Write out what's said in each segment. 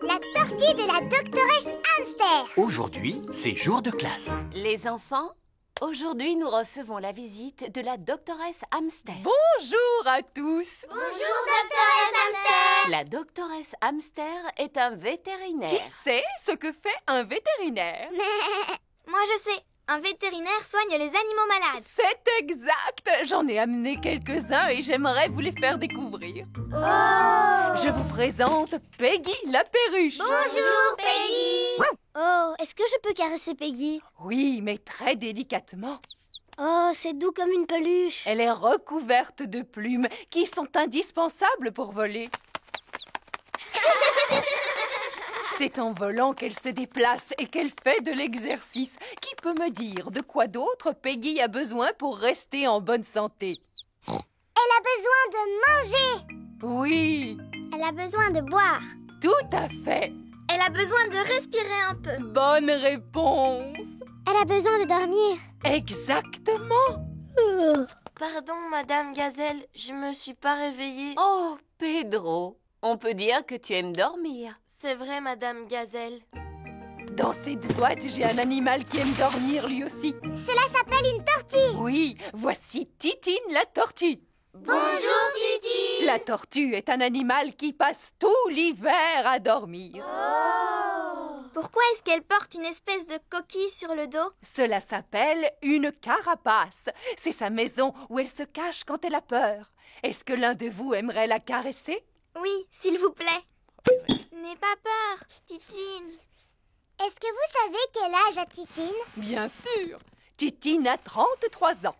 la tortue de la doctoresse Hamster. Aujourd'hui, c'est jour de classe. Les enfants, aujourd'hui nous recevons la visite de la doctoresse Hamster. Bonjour à tous. Bonjour, doctoresse Hamster. La doctoresse Hamster est un vétérinaire. Qui sait ce que fait un vétérinaire? Moi je sais, un vétérinaire soigne les animaux malades. C'est exact. J'en ai amené quelques-uns et j'aimerais vous les faire découvrir. Je vous présente Peggy la perruche. Bonjour, Peggy. Oh, est-ce que je peux caresser Peggy? Oui, mais très délicatement. Oh, c'est doux comme une peluche. Elle est recouverte de plumes qui sont indispensables pour voler. C'est en volant qu'elle se déplace et qu'elle fait de l'exercice. Qui peut me dire de quoi d'autre Peggy a besoin pour rester en bonne santé? Elle a besoin de manger. Oui, Elle a besoin de boire. tout à fait. Elle a besoin de respirer un peu. Bonne réponse. Elle a besoin de dormir. Exactement. Pardon, Madame Gazelle, je me suis pas réveillée. Oh, Pedro, on peut dire que tu aimes dormir. C'est vrai, Madame Gazelle. Dans cette boîte, j'ai un animal qui aime dormir lui aussi. Cela s'appelle une tortue. Oui, voici Titine la tortue. Bonjour, Titi. La tortue est un animal qui passe tout l'hiver à dormir. Pourquoi est-ce qu'elle porte une espèce de coquille sur le dos? Cela s'appelle une carapace. C'est sa maison où elle se cache quand elle a peur. Est-ce que l'un de vous aimerait la caresser? Oui, s'il vous plaît. N'aie pas peur, Titine. Est-ce que vous savez quel âge a Titine? Bien sûr. Titine a 33 ans.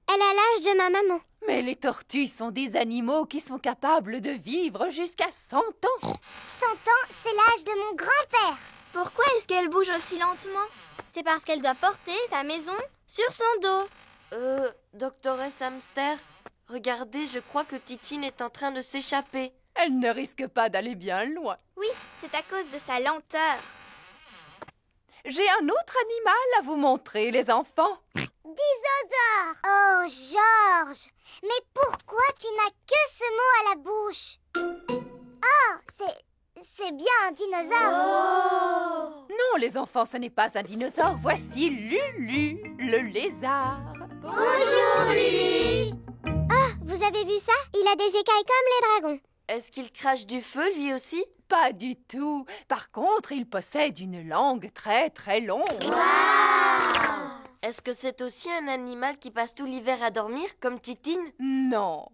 Elle a l'âge de ma maman. Mais les tortues sont des animaux qui sont capables de vivre jusqu'à 100 ans. 100 ans, c'est l'âge de mon grand-père. Pourquoi est-ce qu'elle bouge aussi lentement? C'est parce qu'elle doit porter sa maison sur son dos. Doctoresse Hamster, regardez, je crois que Titine est en train de s'échapper. Elle ne risque pas d'aller bien loin. Oui, c'est à cause de sa lenteur. J'ai un autre animal à vous montrer, les enfants. Dinosaure. Oh, Georges. Mais pourquoi tu n'as que ce mot à la bouche? Oh, c'est bien un dinosaure. Non, les enfants, ce n'est pas un dinosaure. Voici Lulu, le lézard. Bonjour, Lulu. Vous avez vu ça? Il a des écailles comme les dragons. Est-ce qu'il crache du feu, lui aussi? Pas du tout. Par contre, il possède une langue très très longue. Est-ce que c'est aussi un animal qui passe tout l'hiver à dormir, comme Titine? Non.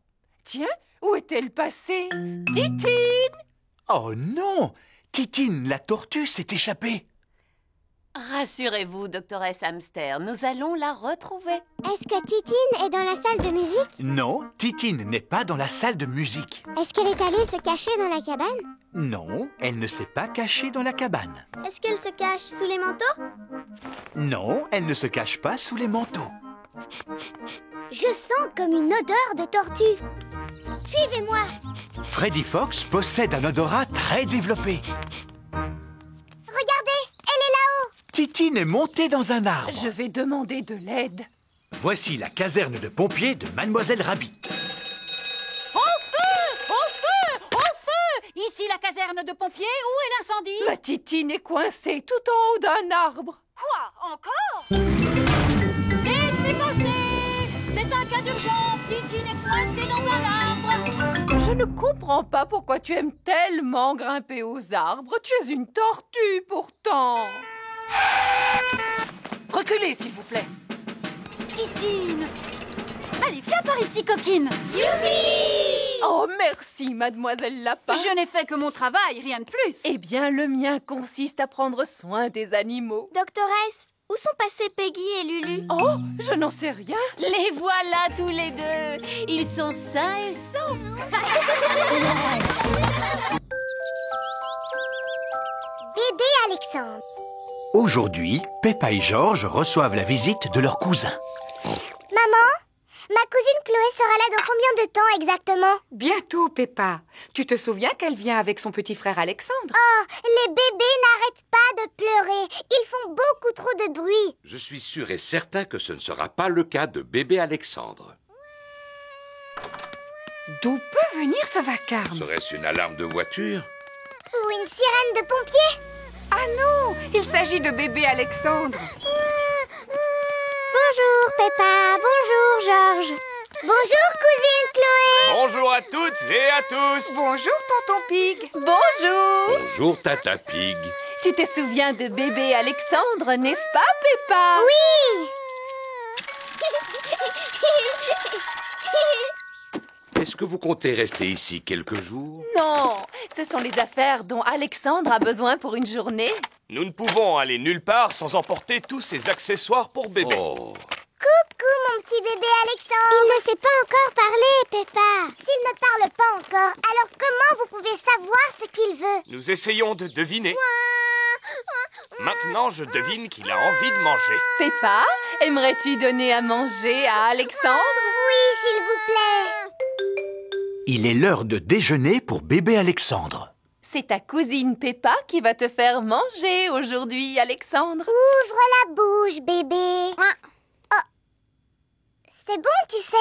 Tiens, où est-elle passée? Titine! Oh non! Titine, la tortue, s'est échappée. Rassurez-vous, doctoresse Hamster, nous allons la retrouver. Est-ce que Titine est dans la salle de musique? Non, Titine n'est pas dans la salle de musique. Est-ce qu'elle est allée se cacher dans la cabane? Non, elle ne s'est pas cachée dans la cabane. Est-ce qu'elle se cache sous les manteaux? Non, elle ne se cache pas sous les manteaux. Je sens comme une odeur de tortue. Suivez-moi. Freddy Fox possède un odorat très développé. Regardez, elle est là-haut. Titine est montée dans un arbre. Je vais demander de l'aide. Voici la caserne de pompiers de Mademoiselle Rabbit. Ici la caserne de pompiers, où est l'incendie? Ma Titine est coincée tout en haut d'un arbre. Quoi? Encore? Laissez passer! C'est un cas d'urgence, Titine est coincée dans un arbre. Je ne comprends pas pourquoi tu aimes tellement grimper aux arbres. Tu es une tortue pourtant. Reculez, s'il vous plaît. Titine! Allez, viens par ici, coquine! Oh, merci, mademoiselle Lapin. Je n'ai fait que mon travail, rien de plus. Eh bien, le mien consiste à prendre soin des animaux. Doctoresse, où sont passés Peggy et Lulu? Oh, je n'en sais rien. Les voilà tous les deux. Ils sont sains et saufs. Bébé Alexandre. Aujourd'hui, Peppa et Georges reçoivent la visite de leur cousin. Maman, ma cousine Chloé sera là dans combien de temps exactement? Bientôt, Peppa. Tu te souviens qu'elle vient avec son petit frère Alexandre? Oh, les bébés n'arrêtent pas de pleurer. Ils font beaucoup trop de bruit. Je suis sûr et certain que ce ne sera pas le cas de bébé Alexandre. D'où peut venir ce vacarme? Serait-ce une alarme de voiture? ou une sirène de pompiers? Ah non, il s'agit de bébé Alexandre. Bonjour Peppa, bonjour Georges. Bonjour cousine Chloé. Bonjour à toutes et à tous. Bonjour, tonton Pig. Bonjour! Bonjour, Tata Pig. Tu te souviens de bébé Alexandre, n'est-ce pas, Peppa? Oui. Est-ce que vous comptez rester ici quelques jours? Non, ce sont les affaires dont Alexandre a besoin pour une journée. Nous ne pouvons aller nulle part sans emporter tous ces accessoires pour bébé. Oh, Coucou mon petit bébé Alexandre. Il ne sait pas encore parler, Peppa. S'il ne parle pas encore, alors comment vous pouvez savoir ce qu'il veut? Nous essayons de deviner. Maintenant, je devine qu'il a envie de manger. Peppa, aimerais-tu donner à manger à Alexandre? Oui, s'il vous plaît. Il est l'heure de déjeuner pour bébé Alexandre. C'est ta cousine Peppa qui va te faire manger aujourd'hui, Alexandre. Ouvre la bouche, bébé. Oh. C'est bon, tu sais.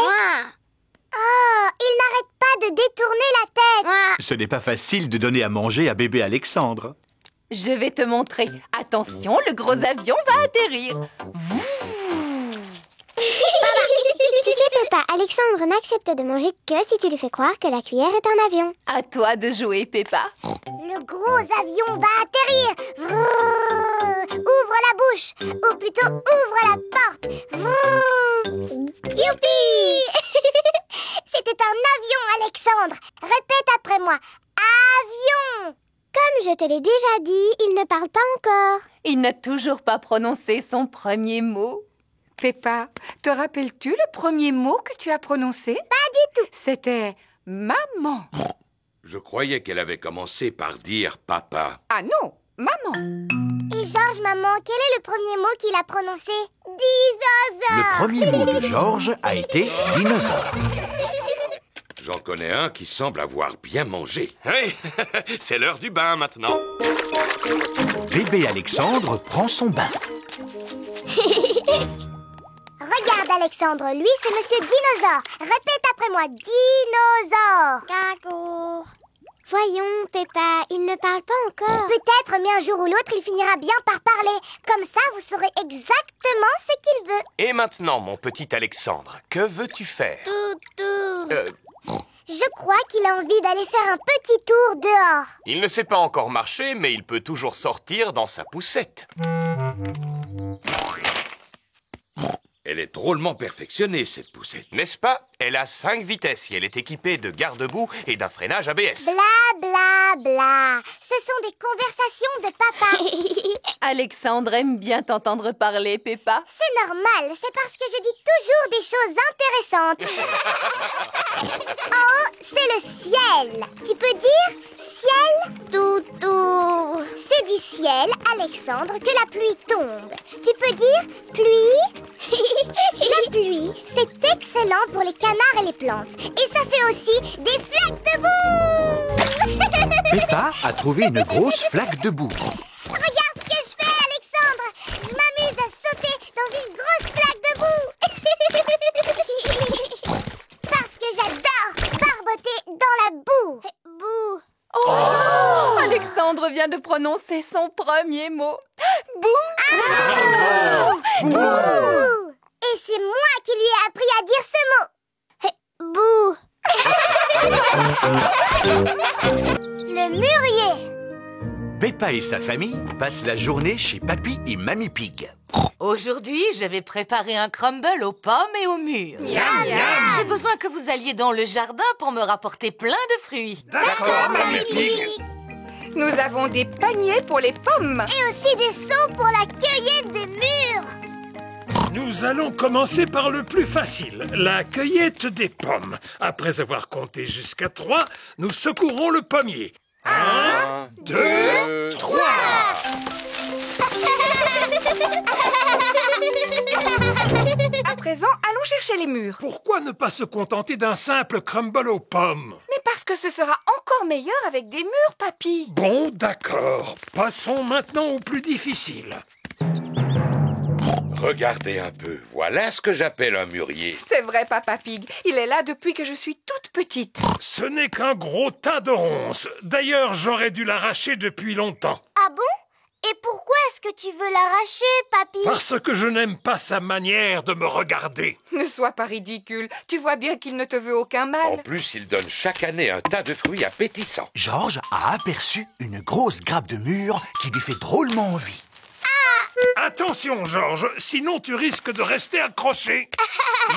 Oh, il n'arrête pas de détourner la tête. Ce n'est pas facile de donner à manger à bébé Alexandre. Je vais te montrer. Attention, le gros avion va atterrir. Tu sais, Peppa, Alexandre n'accepte de manger que si tu lui fais croire que la cuillère est un avion. À toi de jouer, Peppa. Le gros avion va atterrir. Vrrr. Ouvre la bouche. Ou plutôt, ouvre la porte. Vrrr. Youpi. C'était un avion, Alexandre. Répète après moi. Avion. Comme je te l'ai déjà dit, il ne parle pas encore. Il n'a toujours pas prononcé son premier mot. Peppa, te rappelles-tu le premier mot que tu as prononcé? Pas du tout. C'était maman. je croyais qu'elle avait commencé par dire papa. Ah non, maman. Et Georges, maman, quel est le premier mot qu'il a prononcé? Dinosaure. Le premier mot de Georges a été dinosaure. J'en connais un qui semble avoir bien mangé. Hey, c'est l'heure du bain maintenant. Bébé Alexandre prend son bain. Regarde, Alexandre, lui, c'est Monsieur Dinosaure. Répète après moi, Dinosaure. Caco. Voyons, Peppa, il ne parle pas encore. Peut-être, mais un jour ou l'autre, il finira bien par parler. Comme ça, vous saurez exactement ce qu'il veut. Et maintenant, mon petit Alexandre, que veux-tu faire? Toutou. Je crois qu'il a envie d'aller faire un petit tour dehors. Il ne sait pas encore marcher, mais il peut toujours sortir dans sa poussette. Elle est drôlement perfectionnée, cette poussette. N'est-ce pas? Elle a 5 vitesses et elle est équipée de garde-boue et d'un freinage ABS. Bla bla bla. Ce sont des conversations de papa. Alexandre aime bien t'entendre parler, Peppa. C'est normal, c'est parce que je dis toujours des choses intéressantes. En haut, c'est le ciel. Tu peux dire ciel, toutou. C'est du ciel, Alexandre, que la pluie tombe. Tu peux dire pluie. La pluie, c'est excellent pour les canards et les plantes. Et ça fait aussi des flaques de boue. Peppa a trouvé une grosse flaque de boue. Regarde ce que je fais, Alexandre. Je m'amuse à sauter dans une grosse flaque de boue. Parce que j'adore barboter dans la boue. Boue. Oh, Alexandre vient de prononcer son premier mot. Bouh! Bouh. Et c'est moi qui lui ai appris à dire ce mot. Bouh. Le mûrier. Peppa et sa famille passent la journée chez Papy et Mamie Pig. Aujourd'hui, je vais préparer un crumble aux pommes et aux mûres. J'ai besoin que vous alliez dans le jardin pour me rapporter plein de fruits. D'accord, Mamie Pig. Nous avons des paniers pour les pommes. Et aussi des seaux pour la cueillette des mûres. Nous allons commencer par le plus facile, la cueillette des pommes. Après avoir compté jusqu'à 3, nous secourons le pommier. 1, 2, 3. À présent, allons chercher les mûres. Pourquoi ne pas se contenter d'un simple crumble aux pommes? Mais parce que ce sera encore meilleur avec des mûres, papy. Bon, d'accord. Passons maintenant au plus difficile. Regardez un peu, voilà ce que j'appelle un mûrier. C'est vrai, Papa Pig. Il est là depuis que je suis toute petite. Ce n'est qu'un gros tas de ronces. D'ailleurs, j'aurais dû l'arracher depuis longtemps. Ah bon? Et pourquoi est-ce que tu veux l'arracher, papy? Parce que je n'aime pas sa manière de me regarder. Ne sois pas ridicule. Tu vois bien qu'il ne te veut aucun mal. En plus, il donne chaque année un tas de fruits appétissants. Georges a aperçu une grosse grappe de mûre qui lui fait drôlement envie. Attention, Georges, sinon tu risques de rester accroché.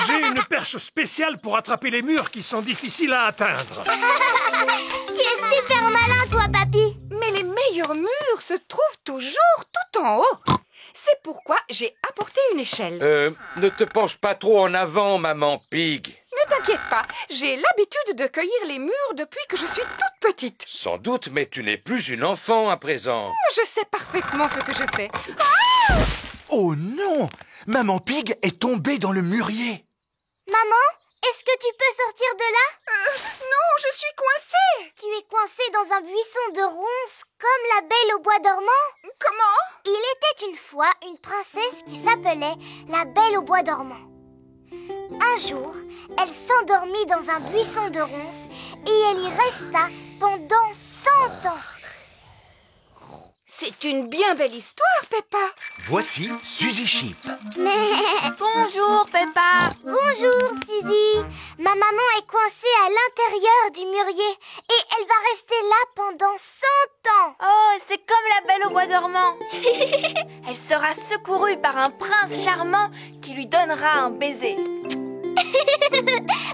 J'ai une perche spéciale pour attraper les mûres qui sont difficiles à atteindre. Tu es super malin, toi, papy. Mais les meilleures mûres se trouvent toujours tout en haut. C'est pourquoi j'ai apporté une échelle. Ne te penche pas trop en avant, maman Pig. Ne t'inquiète pas, j'ai l'habitude de cueillir les mûres depuis que je suis toute petite. Sans doute, mais tu n'es plus une enfant à présent. Je sais parfaitement ce que je fais. Oh non! Maman Pig est tombée dans le mûrier. Maman, est-ce que tu peux sortir de là? Non, je suis coincée. Tu es coincée dans un buisson de ronces, comme la Belle au bois dormant. Comment? Il était une fois une princesse qui s'appelait la Belle au bois dormant. Un jour, elle s'endormit dans un buisson de ronces et elle y resta pendant 100 ans. C'est une bien belle histoire, Peppa. Voici Suzy Sheep. Bonjour, Peppa. Bonjour, Suzy. Ma maman est coincée à l'intérieur du mûrier et elle va rester là pendant 100 ans. Oh, c'est comme la Belle au bois dormant. Elle sera secourue par un prince charmant qui lui donnera un baiser.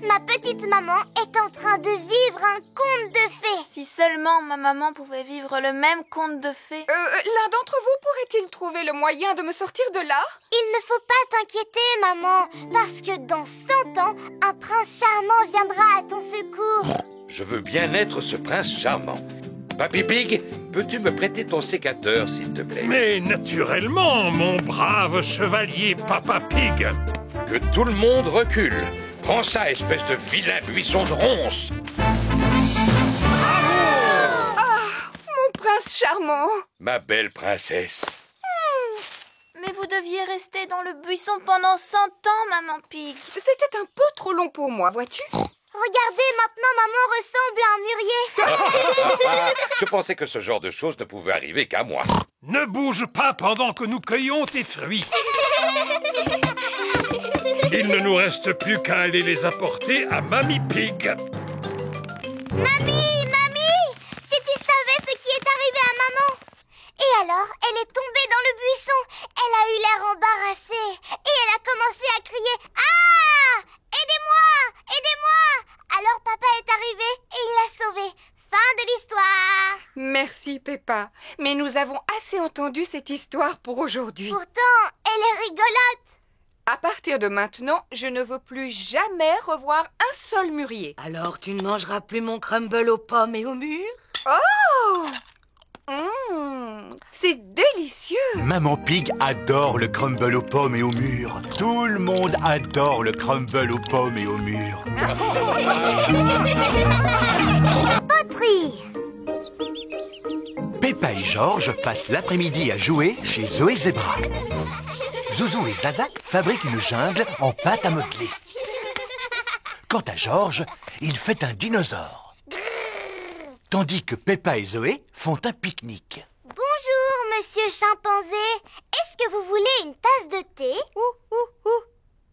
Ma petite maman est en train de vivre un conte de fées. Si seulement ma maman pouvait vivre le même conte de fées. L'un d'entre vous pourrait-il trouver le moyen de me sortir de là? Il ne faut pas t'inquiéter, maman, parce que dans 100 ans, un prince charmant viendra à ton secours. Je veux bien être ce prince charmant. Papy Pig, peux-tu me prêter ton sécateur, s'il te plaît? Mais naturellement, mon brave chevalier Papa Pig. Que tout le monde recule. Prends ça, espèce de vilain buisson de ronces. Mon prince charmant. Ma belle princesse. Mais vous deviez rester dans le buisson pendant 100 ans, maman Pig. C'était un peu trop long pour moi, vois-tu? Regardez, maintenant maman ressemble à un mûrier. Je pensais que ce genre de choses ne pouvait arriver qu'à moi. Ne bouge pas pendant que nous cueillons tes fruits. Il ne nous reste plus qu'à aller les apporter à Mamie Pig. Mamie, si tu savais ce qui est arrivé à maman. Et alors, elle est tombée dans le buisson. Elle a eu l'air embarrassée. Et elle a commencé à crier « Ah! Aidez-moi! Aidez-moi !» Alors papa est arrivé et il l'a sauvée. Fin de l'histoire. Merci, Peppa. Mais nous avons assez entendu cette histoire pour aujourd'hui. Pourtant, elle est rigolote. À partir de maintenant, je ne veux plus jamais revoir un seul mûrier. Alors tu ne mangeras plus mon crumble aux pommes et aux mûres? Oh! C'est délicieux! Maman Pig adore le crumble aux pommes et aux mûres. Tout le monde adore le crumble aux pommes et aux mûres. Poterie. Peppa et Georges passent l'après-midi à jouer chez Zoé Zebra. Zouzou et Zaza fabriquent une jungle en pâte à modeler. Quant à Georges, il fait un dinosaure. Tandis que Peppa et Zoé font un pique-nique. Bonjour, monsieur chimpanzé. Est-ce que vous voulez une tasse de thé?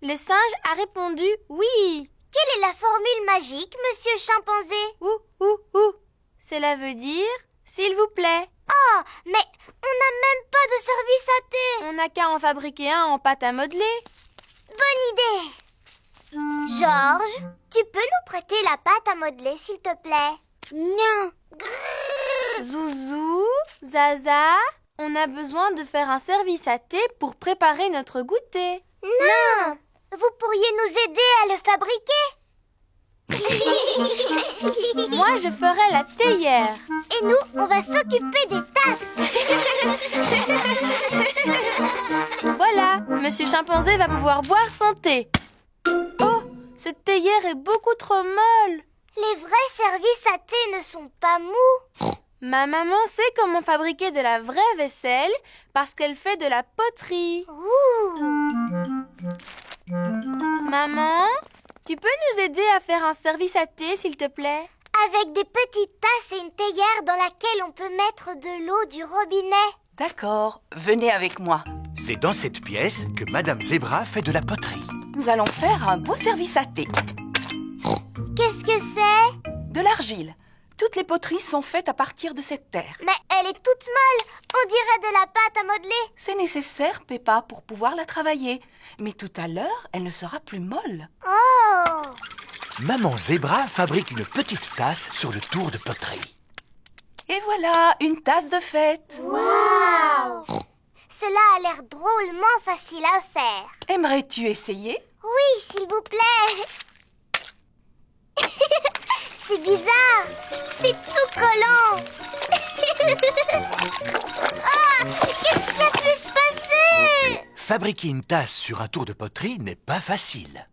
Le singe a répondu oui. Quelle est la formule magique, monsieur chimpanzé? Cela veut dire s'il vous plaît. Oh, mais on n'a même pas de service à thé. On n'a qu'à en fabriquer un en pâte à modeler. Bonne idée. Georges, tu peux nous prêter la pâte à modeler, s'il te plaît? Non. Zouzou, Zaza, on a besoin de faire un service à thé pour préparer notre goûter. Non. Vous pourriez nous aider à le fabriquer? Moi, je ferai la théière. Et nous, on va s'occuper des tasses. Voilà, monsieur chimpanzé va pouvoir boire son thé. Oh, cette théière est beaucoup trop molle. Les vrais services à thé ne sont pas mous. Ma maman sait comment fabriquer de la vraie vaisselle parce qu'elle fait de la poterie. Ouh. Maman, tu peux nous aider à faire un service à thé, s'il te plaît? Avec des petites tasses et une théière dans laquelle on peut mettre de l'eau du robinet. D'accord, venez avec moi. C'est dans cette pièce que Madame Zebra fait de la poterie. Nous allons faire un beau service à thé. Qu'est-ce que c'est? De l'argile. Toutes les poteries sont faites à partir de cette terre. Mais elle est toute molle. On dirait de la pâte à modeler. C'est nécessaire, Peppa, pour pouvoir la travailler. Mais tout à l'heure, elle ne sera plus molle. Oh! Maman Zebra fabrique une petite tasse sur le tour de poterie. Et voilà, une tasse de fête. Waouh! Cela a l'air drôlement facile à faire. Aimerais-tu essayer? Oui, s'il vous plaît. C'est bizarre. C'est tout collant. Ah, qu'est-ce qui a pu se passer? Fabriquer une tasse sur un tour de poterie n'est pas facile.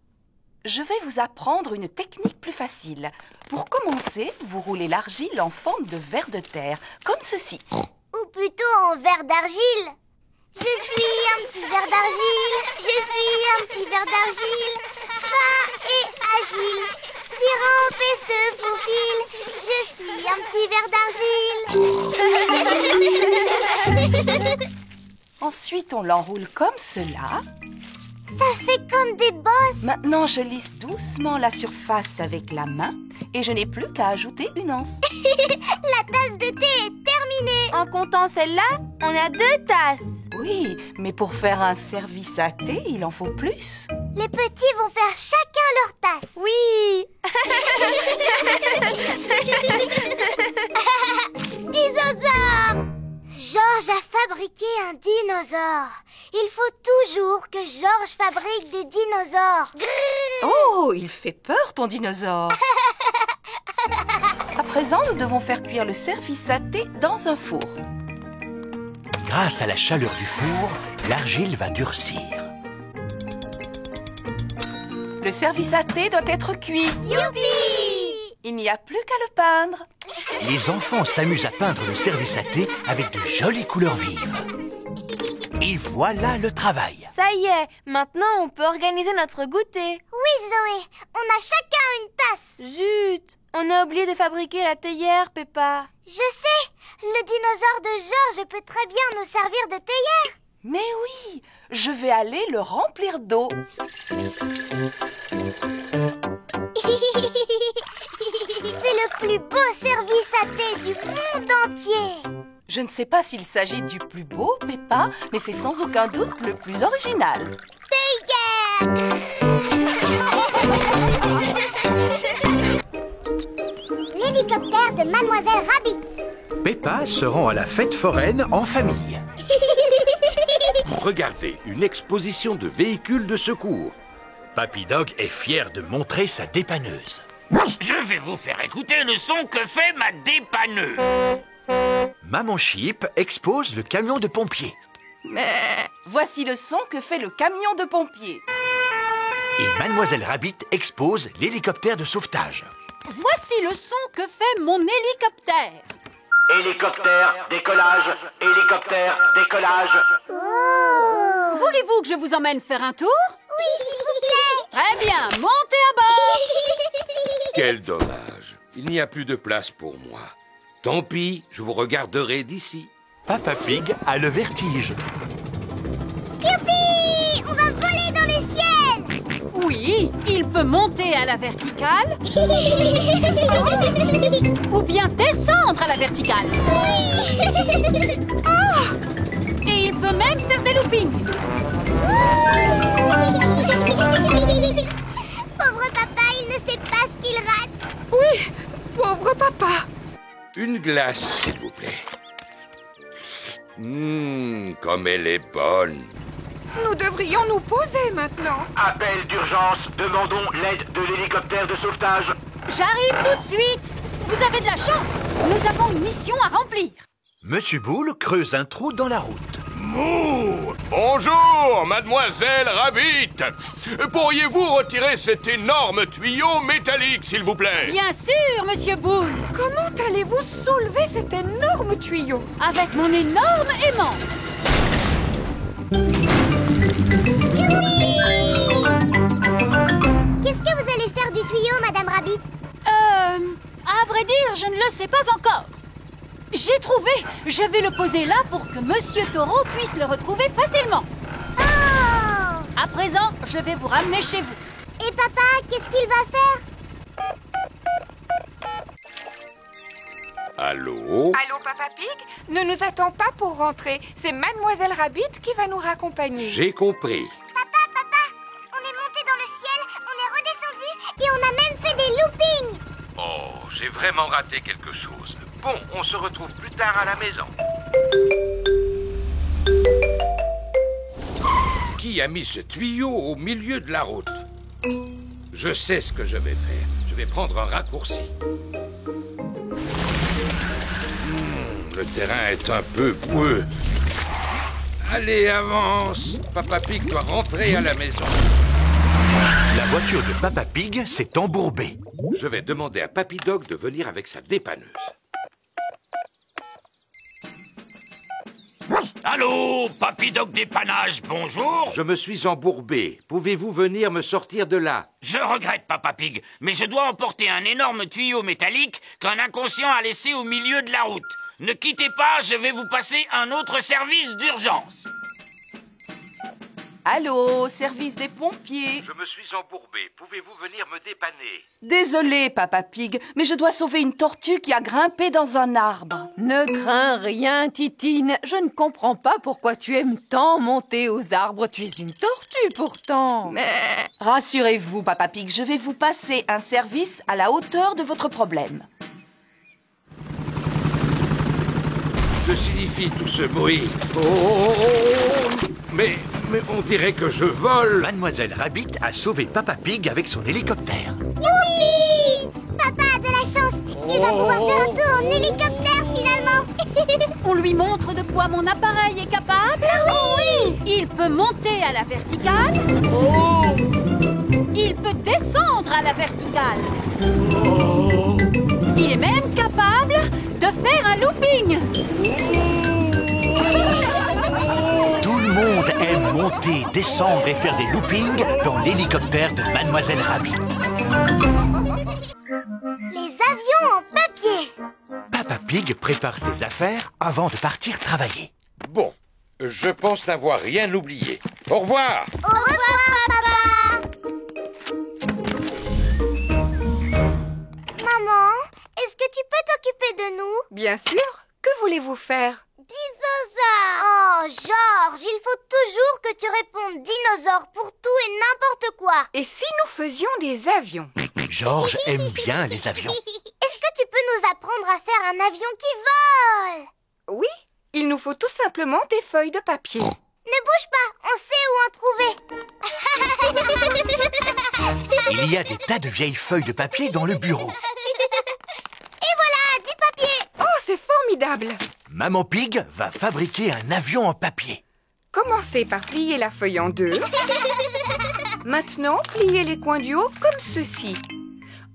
Je vais vous apprendre une technique plus facile. Pour commencer, vous roulez l'argile en forme de ver de terre, comme ceci. Ou plutôt en verre d'argile. Je suis un petit ver d'argile. Je suis un petit ver d'argile. Fin et agile. Qui rampe et se faufile. Je suis un petit ver d'argile. Ensuite, on l'enroule comme cela. Ça fait comme des bosses. Maintenant, je lisse doucement la surface avec la main et je n'ai plus qu'à ajouter une anse. La tasse de thé est terminée. En comptant celle-là, on a 2 tasses. Oui, mais pour faire un service à thé, il en faut plus. Les petits vont faire chacun leur tasse. Oui. Dinosaure! Georges a fabriqué un dinosaure. Il faut toujours que Georges fabrique des dinosaures. Grrr! Oh, il fait peur, ton dinosaure. À présent, nous devons faire cuire le service à thé dans un four. Grâce à la chaleur du four, l'argile va durcir. Le service à thé doit être cuit. Youpi! Il n'y a plus qu'à le peindre. Les enfants s'amusent à peindre le service à thé avec de jolies couleurs vives. Et voilà le travail. Ça y est, maintenant on peut organiser notre goûter. Oui, Zoé, on a chacun une tasse. Zut, on a oublié de fabriquer la théière, Peppa. Je sais, le dinosaure de Georges peut très bien nous servir de théière. Mais oui, je vais aller le remplir d'eau. C'est le plus beau service à thé du monde entier. Je ne sais pas s'il s'agit du plus beau, Peppa, mais c'est sans aucun doute le plus original. Théière! L'hélicoptère de Mademoiselle Rabbit. Peppa se rend à la fête foraine en famille. Regardez, une exposition de véhicules de secours. Papy Dog est fier de montrer sa dépanneuse. Je vais vous faire écouter le son que fait ma dépanneuse. Maman Chip expose le camion de pompiers. Voici le son que fait le camion de pompiers. Et Mademoiselle Rabbit expose l'hélicoptère de sauvetage. Voici le son que fait mon hélicoptère. Hélicoptère, décollage. Hélicoptère, décollage. Oh! Voulez-vous que je vous emmène faire un tour? Oui, s'il vous plaît. Très bien, montez à bord. Quel dommage. Il n'y a plus de place pour moi. Tant pis, je vous regarderai d'ici. Papa Pig a le vertige. Youpi! On va voler dans les ciels. Oui, il peut monter à la verticale ou bien descendre à la verticale. Ah! Et il peut même faire des loopings. Pauvre papa, il ne sait pas ce qu'il rate. Oui, pauvre papa. Une glace, s'il vous plaît. Comme elle est bonne. Nous devrions nous poser maintenant. Appel d'urgence. Demandons l'aide de l'hélicoptère de sauvetage. J'arrive tout de suite. Vous avez de la chance. Nous avons une mission à remplir. Monsieur Boule creuse un trou dans la route. Mouh! Bonjour, mademoiselle Rabbit. Pourriez-vous retirer cet énorme tuyau métallique, s'il vous plaît? Bien sûr, monsieur Boule. Comment allez-vous soulever cet énorme tuyau? Avec mon énorme aimant. À vrai dire, je ne le sais pas encore. J'ai trouvé. Je vais le poser là pour que Monsieur Taureau puisse le retrouver facilement. Oh! À présent, je vais vous ramener chez vous. Et papa, qu'est-ce qu'il va faire? Allô? Allô, Papa Pig? Ne nous attends pas pour rentrer. C'est Mademoiselle Rabbit qui va nous raccompagner. J'ai compris. Papa, on est monté dans le ciel, on est redescendu et on a même fait des loopings. Oh, j'ai vraiment raté quelque chose. Bon, on se retrouve plus tard à la maison. Qui a mis ce tuyau au milieu de la route? Je sais ce que je vais faire. Je vais prendre un raccourci. Le terrain est un peu boueux. Allez, avance. Papa Pig doit rentrer à la maison. La voiture de Papa Pig s'est embourbée. Je vais demander à Papy Dog de venir avec sa dépanneuse. Allô, Papy Dog dépannage, bonjour. Je me suis embourbé. Pouvez-vous venir me sortir de là? Je regrette, Papa Pig, mais je dois emporter un énorme tuyau métallique qu'un inconscient a laissé au milieu de la route. Ne quittez pas, je vais vous passer un autre service d'urgence. Allô, service des pompiers. Je me suis embourbé. Pouvez-vous venir me dépanner? Désolé, Papa Pig, mais je dois sauver une tortue qui a grimpé dans un arbre. Ne crains rien, Titine. Je ne comprends pas pourquoi tu aimes tant monter aux arbres. Tu es une tortue, pourtant. Rassurez-vous, Papa Pig, je vais vous passer un service à la hauteur de votre problème. Que signifie tout ce bruit? Oh! Mais on dirait que je vole. Mademoiselle Rabbit a sauvé Papa Pig avec son hélicoptère. Youpi! Papa a de la chance. Il va pouvoir faire un tour en hélicoptère finalement. On lui montre de quoi mon appareil est capable. Oui! Il peut monter à la verticale. Il peut descendre à la verticale. Il est même capable de faire un looping. Tout le monde aime monter, descendre et faire des loopings dans l'hélicoptère de Mademoiselle Rabbit. Les avions en papier. Papa Pig prépare ses affaires avant de partir travailler. Bon, je pense n'avoir rien oublié. Au revoir. Au revoir, papa. Maman, est-ce que tu peux t'occuper de nous? Bien sûr. Que voulez-vous faire? Dinosaure. Oh, Georges, il faut toujours que tu répondes dinosaure pour tout et n'importe quoi. Et si nous faisions des avions? Georges aime bien les avions. Est-ce que tu peux nous apprendre à faire un avion qui vole? Oui, il nous faut tout simplement des feuilles de papier. Ne bouge pas, on sait où en trouver. Il y a des tas de vieilles feuilles de papier dans le bureau. Et voilà, du papier. Oh, c'est formidable. Maman Pig va fabriquer un avion en papier. Commencez par plier la feuille en deux. Maintenant, pliez les coins du haut comme ceci.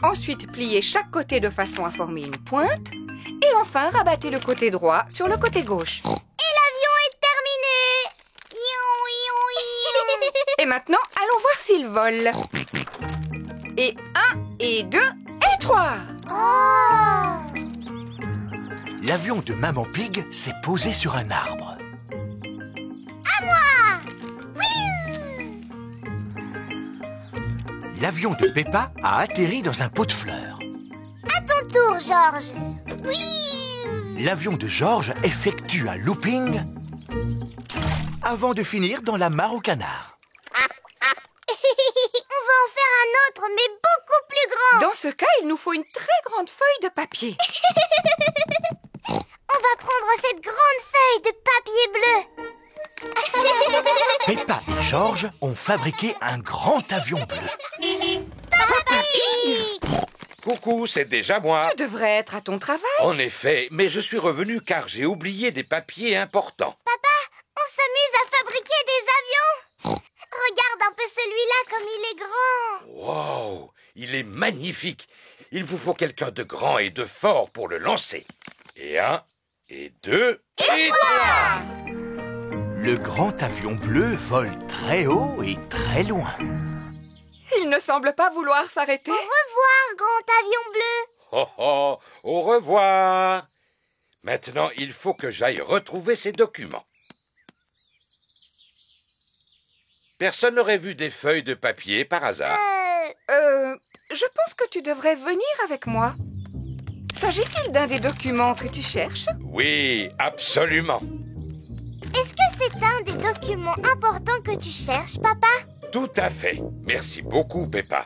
Ensuite, pliez chaque côté de façon à former une pointe. Et enfin, rabattez le côté droit sur le côté gauche. Et l'avion est terminé. Et maintenant, allons voir s'il vole. Et 1, et 2, et 3. Oh! L'avion de Maman Pig s'est posé sur un arbre. À moi! Oui! L'avion de Peppa a atterri dans un pot de fleurs. À ton tour, Georges. Oui! L'avion de Georges effectue un looping avant de finir dans la mare au canard. On va en faire un autre, mais beaucoup plus grand. Dans ce cas, il nous faut une très grande feuille de papier. On va prendre cette grande feuille de papier bleu. Peppa et Georges ont fabriqué un grand avion bleu. Papa Pig! Coucou, c'est déjà moi. Tu devrais être à ton travail. En effet, mais je suis revenu car j'ai oublié des papiers importants. Papa, on s'amuse à fabriquer des avions. Regarde un peu celui-là comme il est grand. Wow, il est magnifique. Il vous faut quelqu'un de grand et de fort pour le lancer. Et 1, et 2, et 3. Le grand avion bleu vole très haut et très loin. Il ne semble pas vouloir s'arrêter. Au revoir, grand avion bleu. oh, oh, au revoir. Maintenant, il faut que j'aille retrouver ces documents. Personne n'aurait vu des feuilles de papier par hasard? Je pense que tu devrais venir avec moi. S'agit-il d'un des documents que tu cherches? Oui, absolument. Est-ce que c'est un des documents importants que tu cherches, papa? Tout à fait. Merci beaucoup, Peppa.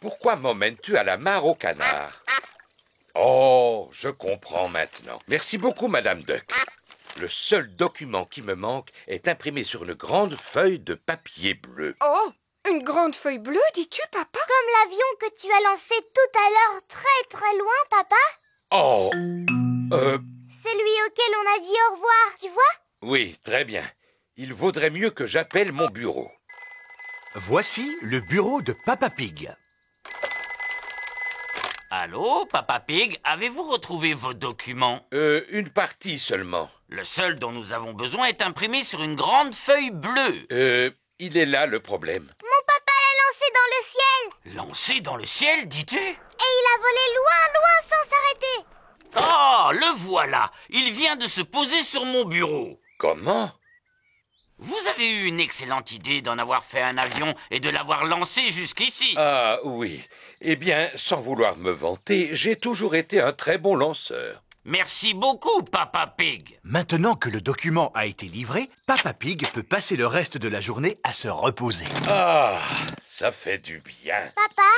Pourquoi m'emmènes-tu à la mare au canard? Oh, je comprends maintenant. Merci beaucoup, Madame Duck. Le seul document qui me manque est imprimé sur une grande feuille de papier bleu. Oh, une grande feuille bleue, dis-tu, papa? Comme l'avion que tu as lancé tout à l'heure très très loin, papa? Oh, Celui auquel on a dit au revoir, tu vois? oui, très bien. Il vaudrait mieux que j'appelle mon bureau. Voici le bureau de Papa Pig. Allô, Papa Pig, avez-vous retrouvé vos documents? Une partie seulement. Le seul dont nous avons besoin est imprimé sur une grande feuille bleue. Il est là le problème. Mon papa l'a lancé dans le ciel. Lancé dans le ciel, dis-tu? Et il a volé loin, loin sans s'arrêter. Oh, le voilà! Il vient de se poser sur mon bureau. Comment? Vous avez eu une excellente idée d'en avoir fait un avion et de l'avoir lancé jusqu'ici. Ah oui. Eh bien, sans vouloir me vanter, j'ai toujours été un très bon lanceur. Merci beaucoup, Papa Pig. Maintenant que le document a été livré, Papa Pig peut passer le reste de la journée à se reposer. Ah, ça fait du bien. Papa,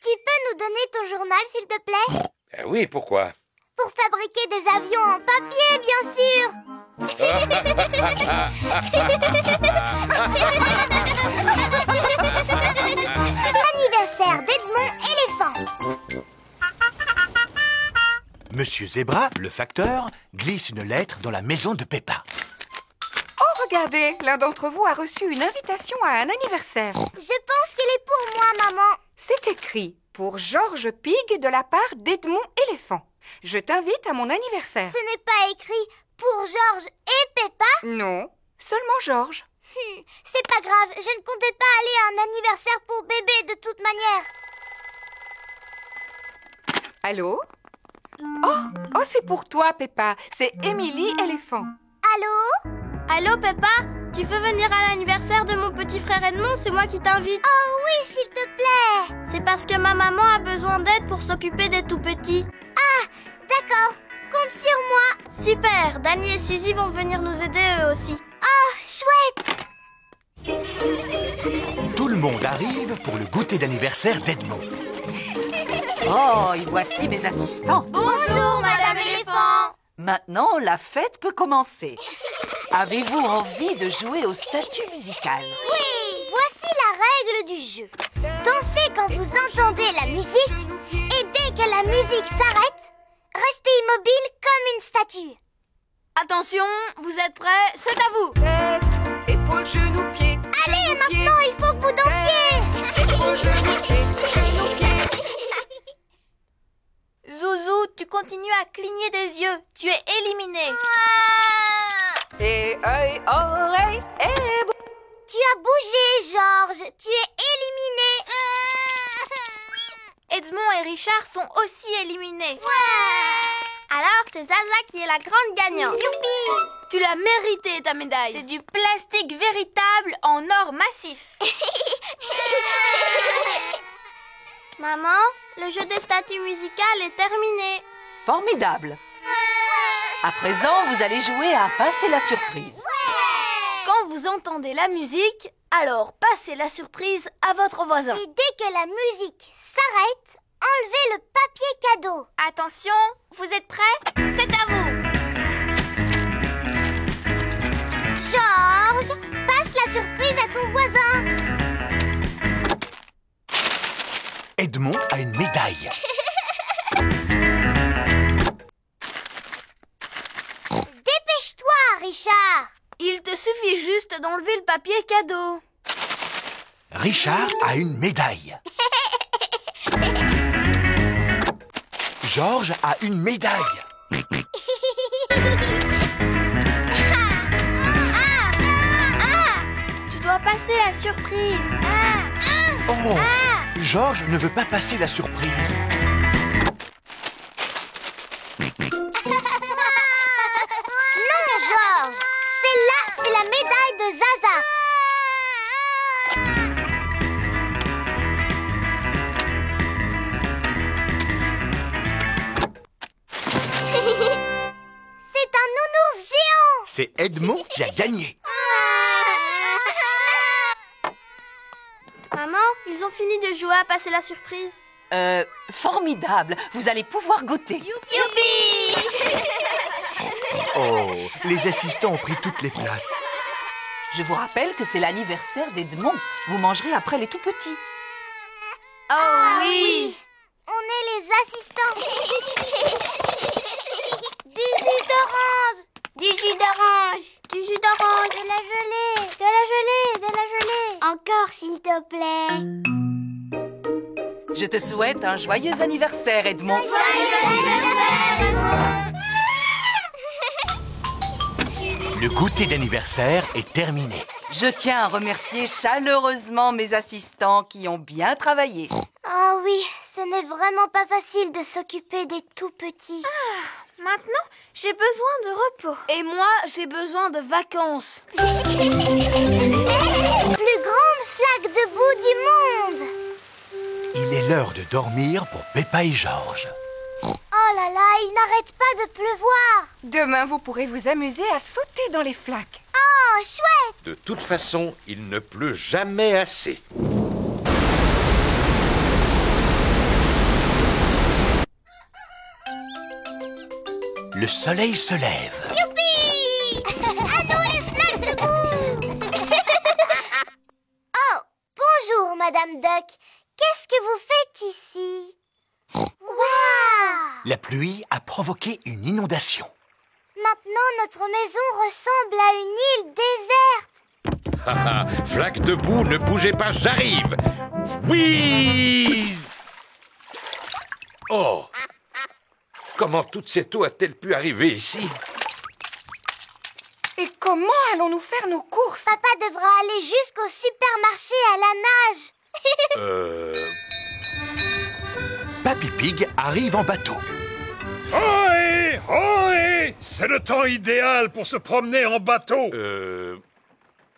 tu peux nous donner ton journal, s'il te plaît? Oui, pourquoi? Pour fabriquer des avions en papier, bien sûr. Anniversaire d'Edmond Éléphant. Monsieur Zebra, le facteur, glisse une lettre dans la maison de Peppa. Oh, regardez, l'un d'entre vous a reçu une invitation à un anniversaire. Je pense qu'il est pour moi, maman. C'est écrit pour George Pig de la part d'Edmond Éléphant. Je t'invite à mon anniversaire. Ce n'est pas écrit pour George et Peppa? Non, seulement George. C'est pas grave, je ne comptais pas aller à un anniversaire pour bébé de toute manière. Allô? Oh, c'est pour toi, Peppa. C'est Émilie Éléphant. Allô? Allô, Peppa? Tu veux venir à l'anniversaire de mon petit frère Edmond? C'est moi qui t'invite. Oh oui, s'il te plaît. C'est parce que ma maman a besoin d'aide pour s'occuper des tout-petits. Ah, d'accord. Compte sur moi. Super. Danny et Suzy vont venir nous aider eux aussi. Oh, chouette. Tout le monde arrive pour le goûter d'anniversaire d'Edmond. Oh, et voici mes assistants. Bonjour, Madame Éléphant. Maintenant, la fête peut commencer. Avez-vous envie de jouer au statut musical? Oui, voici la règle du jeu. Dansez quand vous entendez la musique et dès que la musique s'arrête, restez immobile comme une statue. Attention, vous êtes prêts? C'est à vous. Tête, épaules, genoux, pieds. Allez, maintenant, il faut que vous dansiez. Épaules, genoux, pieds, genoux, pieds. Zouzou, tu continues à cligner des yeux. Tu es éliminé. Et œil, oreille, et bouche. Tu as bougé, Georges. Tu es éliminé. Edmond et Richard sont aussi éliminés. Alors, c'est Zaza qui est la grande gagnante. Youpi! Tu l'as mérité, ta médaille. C'est du plastique véritable en or massif. Maman, le jeu des statues musicales est terminé. Formidable. À présent, vous allez jouer à Passer la surprise. Quand vous entendez la musique, alors passez la surprise à votre voisin. Et dès que la musique s'arrête, enlevez le papier cadeau. Attention, vous êtes prêts? C'est à vous. Georges, passe la surprise à ton voisin. Edmond a une médaille. Dépêche-toi, Richard. Il te suffit juste d'enlever le papier cadeau. Richard a une médaille. Georges a une médaille. Tu dois passer la surprise. Oh, Georges ne veut pas passer la surprise. Non, Georges. C'est la médaille de Zaza. C'est un nounours géant. C'est Edmond qui a gagné. Maman, ils ont fini de jouer à passer la surprise. Formidable. Vous allez pouvoir goûter. Youpi! Oh, les assistants ont pris toutes les places. Je vous rappelle que c'est l'anniversaire d'Edmond. Vous mangerez après les tout-petits. Oh oui! On est les assistants. Du jus d'orange. Du jus d'orange! Du jus d'orange! De la gelée. De la gelée. De la gelée. Encore, s'il te plaît. Je te souhaite un joyeux anniversaire, Edmond. Joyeux anniversaire, Edmond. Le goûter d'anniversaire est terminé. Je tiens à remercier chaleureusement mes assistants qui ont bien travaillé. Ah oui, ce n'est vraiment pas facile de s'occuper des tout-petits. Maintenant, j'ai besoin de repos. Et moi, j'ai besoin de vacances. Plus grande flaque de boue du monde. Il est l'heure de dormir pour Peppa et Georges. Oh là là, il n'arrête pas de pleuvoir. Demain, vous pourrez vous amuser à sauter dans les flaques. Oh, chouette. De toute façon, il ne pleut jamais assez. Le soleil se lève. Youpi. À nous les flaques de boue. Oh, bonjour, Madame Duck. Qu'est-ce que vous faites ici? Waouh! La pluie a provoqué une inondation. Maintenant, notre maison ressemble à une île déserte. Haha, flaque de boue, ne bougez pas, j'arrive. Oui! Oh! Comment toute cette eau a-t-elle pu arriver ici? Et comment allons-nous faire nos courses? Papa devra aller jusqu'au supermarché à la nage. Papy Pig arrive en bateau. Ohé! Ohé! C'est le temps idéal pour se promener en bateau.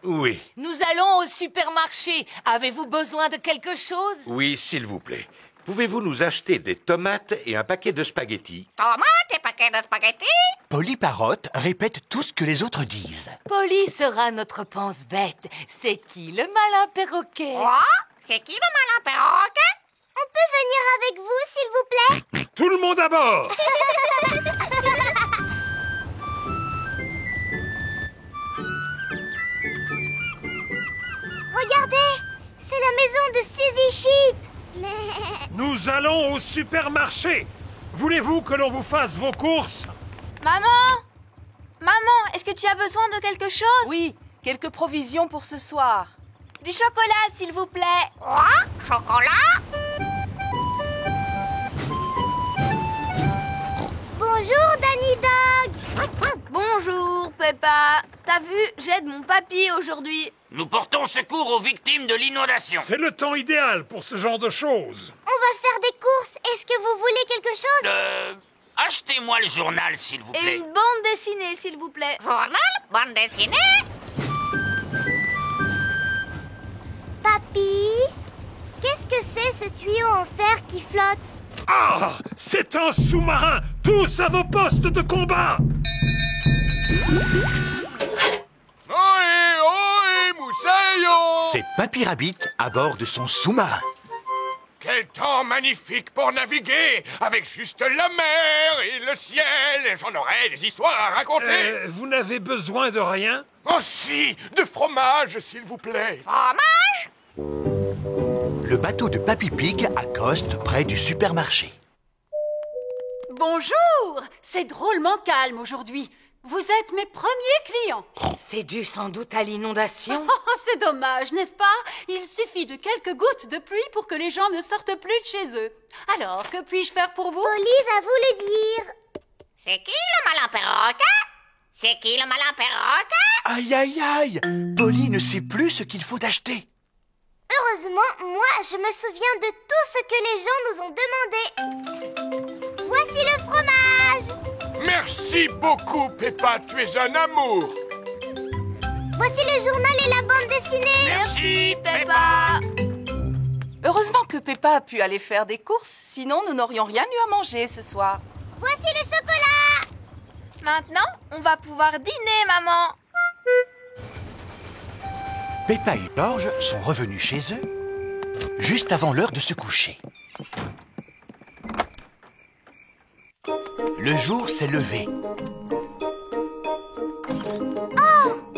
Oui. Nous allons au supermarché. Avez-vous besoin de quelque chose? Oui, s'il vous plaît. Pouvez-vous nous acheter des tomates et un paquet de spaghettis? Tomates et paquets de spaghettis? Polly Parrot répète tout ce que les autres disent. Polly sera notre pense-bête. C'est qui le malin perroquet? Quoi? C'est qui le malin perroquet? On peut venir avec vous, s'il vous plaît? Tout le monde à bord! Regardez, c'est la maison de Suzy Sheep. Nous allons au supermarché. Voulez-vous que l'on vous fasse vos courses? Maman! Maman, est-ce que tu as besoin de quelque chose? Oui, quelques provisions pour ce soir. Du chocolat, s'il vous plaît. Quoi? Chocolat? Bonjour, Danny Dog. Bonjour, Peppa. T'as vu, j'aide mon papy aujourd'hui. Nous portons secours aux victimes de l'inondation. C'est le temps idéal pour ce genre de choses. On va faire des courses. Est-ce que vous voulez quelque chose? Achetez-moi le journal, s'il vous Et plaît. une bande dessinée, s'il vous plaît. Journal? Bande dessinée? Papy, qu'est-ce que c'est ce tuyau en fer qui flotte? Ah! C'est un sous-marin! Tous à vos postes de combat! Ohé, ohé, moussaillon! C'est Papy Rabbit à bord de son sous-marin. Quel temps magnifique pour naviguer, avec juste la mer et le ciel, et j'en aurais des histoires à raconter. Vous n'avez besoin de rien? Oh si, de fromage, s'il vous plaît. Fromage? Le bateau de Papy Pig accoste près du supermarché. Bonjour! C'est drôlement calme aujourd'hui. Vous êtes mes premiers clients. C'est dû sans doute à l'inondation. Oh, c'est dommage, n'est-ce pas? Il suffit de quelques gouttes de pluie pour que les gens ne sortent plus de chez eux. Alors, que puis-je faire pour vous? Polly va vous le dire. C'est qui le malin perroquet? C'est qui le malin perroquet? Aïe, aïe, aïe! Polly ne sait plus ce qu'il faut acheter. Heureusement, moi, je me souviens de tout ce que les gens nous ont demandé. Voici le fromage. Merci beaucoup, Peppa, tu es un amour. Voici le journal et la bande dessinée. Merci, Peppa. Heureusement que Peppa a pu aller faire des courses, sinon nous n'aurions rien eu à manger ce soir. Voici le chocolat. Maintenant, on va pouvoir dîner, maman. Peppa et George sont revenus chez eux juste avant l'heure de se coucher. Le jour s'est levé.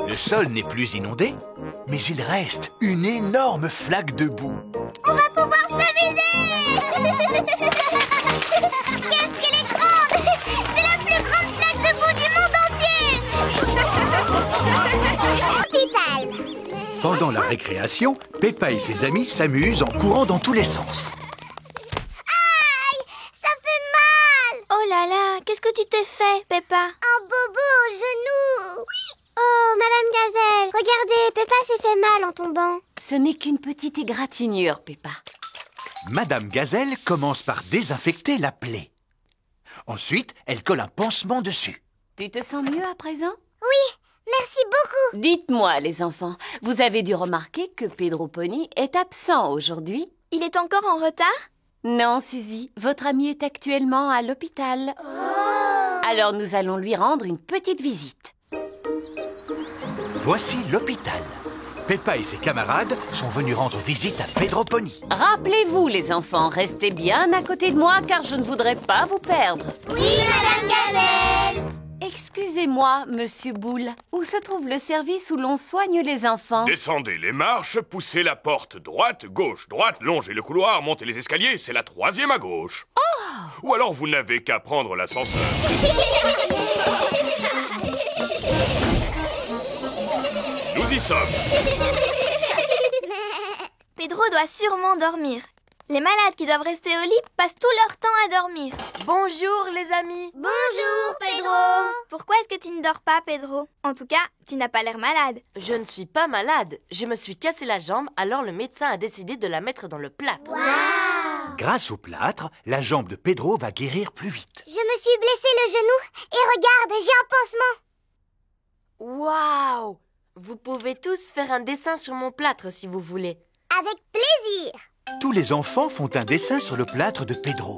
Le sol n'est plus inondé, mais il reste une énorme flaque de boue. On va pouvoir s'amuser. Qu'est-ce qu'elle est grande! C'est la plus grande flaque de boue du monde entier. Hôpital. Pendant la récréation, Peppa et ses amis s'amusent en courant dans tous les sens. Aïe! Ça fait mal! Oh là là, qu'est-ce que tu t'es fait, Peppa? Un bobo au genou. Oui. Oh, Madame Gazelle, regardez, Peppa s'est fait mal en tombant. Ce n'est qu'une petite égratignure, Peppa. Madame Gazelle commence par désinfecter la plaie. Ensuite, elle colle un pansement dessus. Tu te sens mieux à présent? Oui, merci beaucoup. Dites-moi, les enfants, vous avez dû remarquer que Pedro Pony est absent aujourd'hui? Il est encore en retard? Non, Suzy, votre ami est actuellement à l'hôpital. Alors nous allons lui rendre une petite visite. Voici l'hôpital. Peppa et ses camarades sont venus rendre visite à Pedro Pony. Rappelez-vous, les enfants, restez bien à côté de moi car je ne voudrais pas vous perdre. Oui, Madame Gazelle. Excusez-moi, Monsieur Boule, où se trouve le service où l'on soigne les enfants? Descendez les marches, poussez la porte droite, gauche, droite, longez le couloir, montez les escaliers, c'est la 3e à gauche. Ou alors vous n'avez qu'à prendre l'ascenseur. Nous y sommes. Pedro doit sûrement dormir. Les malades qui doivent rester au lit passent tout leur temps à dormir. Bonjour, les amis. Bonjour, Pedro. Pourquoi est-ce que tu ne dors pas, Pedro? En tout cas, tu n'as pas l'air malade. Je ne suis pas malade. Je me suis cassé la jambe, alors le médecin a décidé de la mettre dans le plâtre. Grâce au plâtre, la jambe de Pedro va guérir plus vite. Je me suis blessé le genou et regarde, j'ai un pansement. Waouh! Vous pouvez tous faire un dessin sur mon plâtre si vous voulez. Avec plaisir. Tous les enfants font un dessin sur le plâtre de Pedro.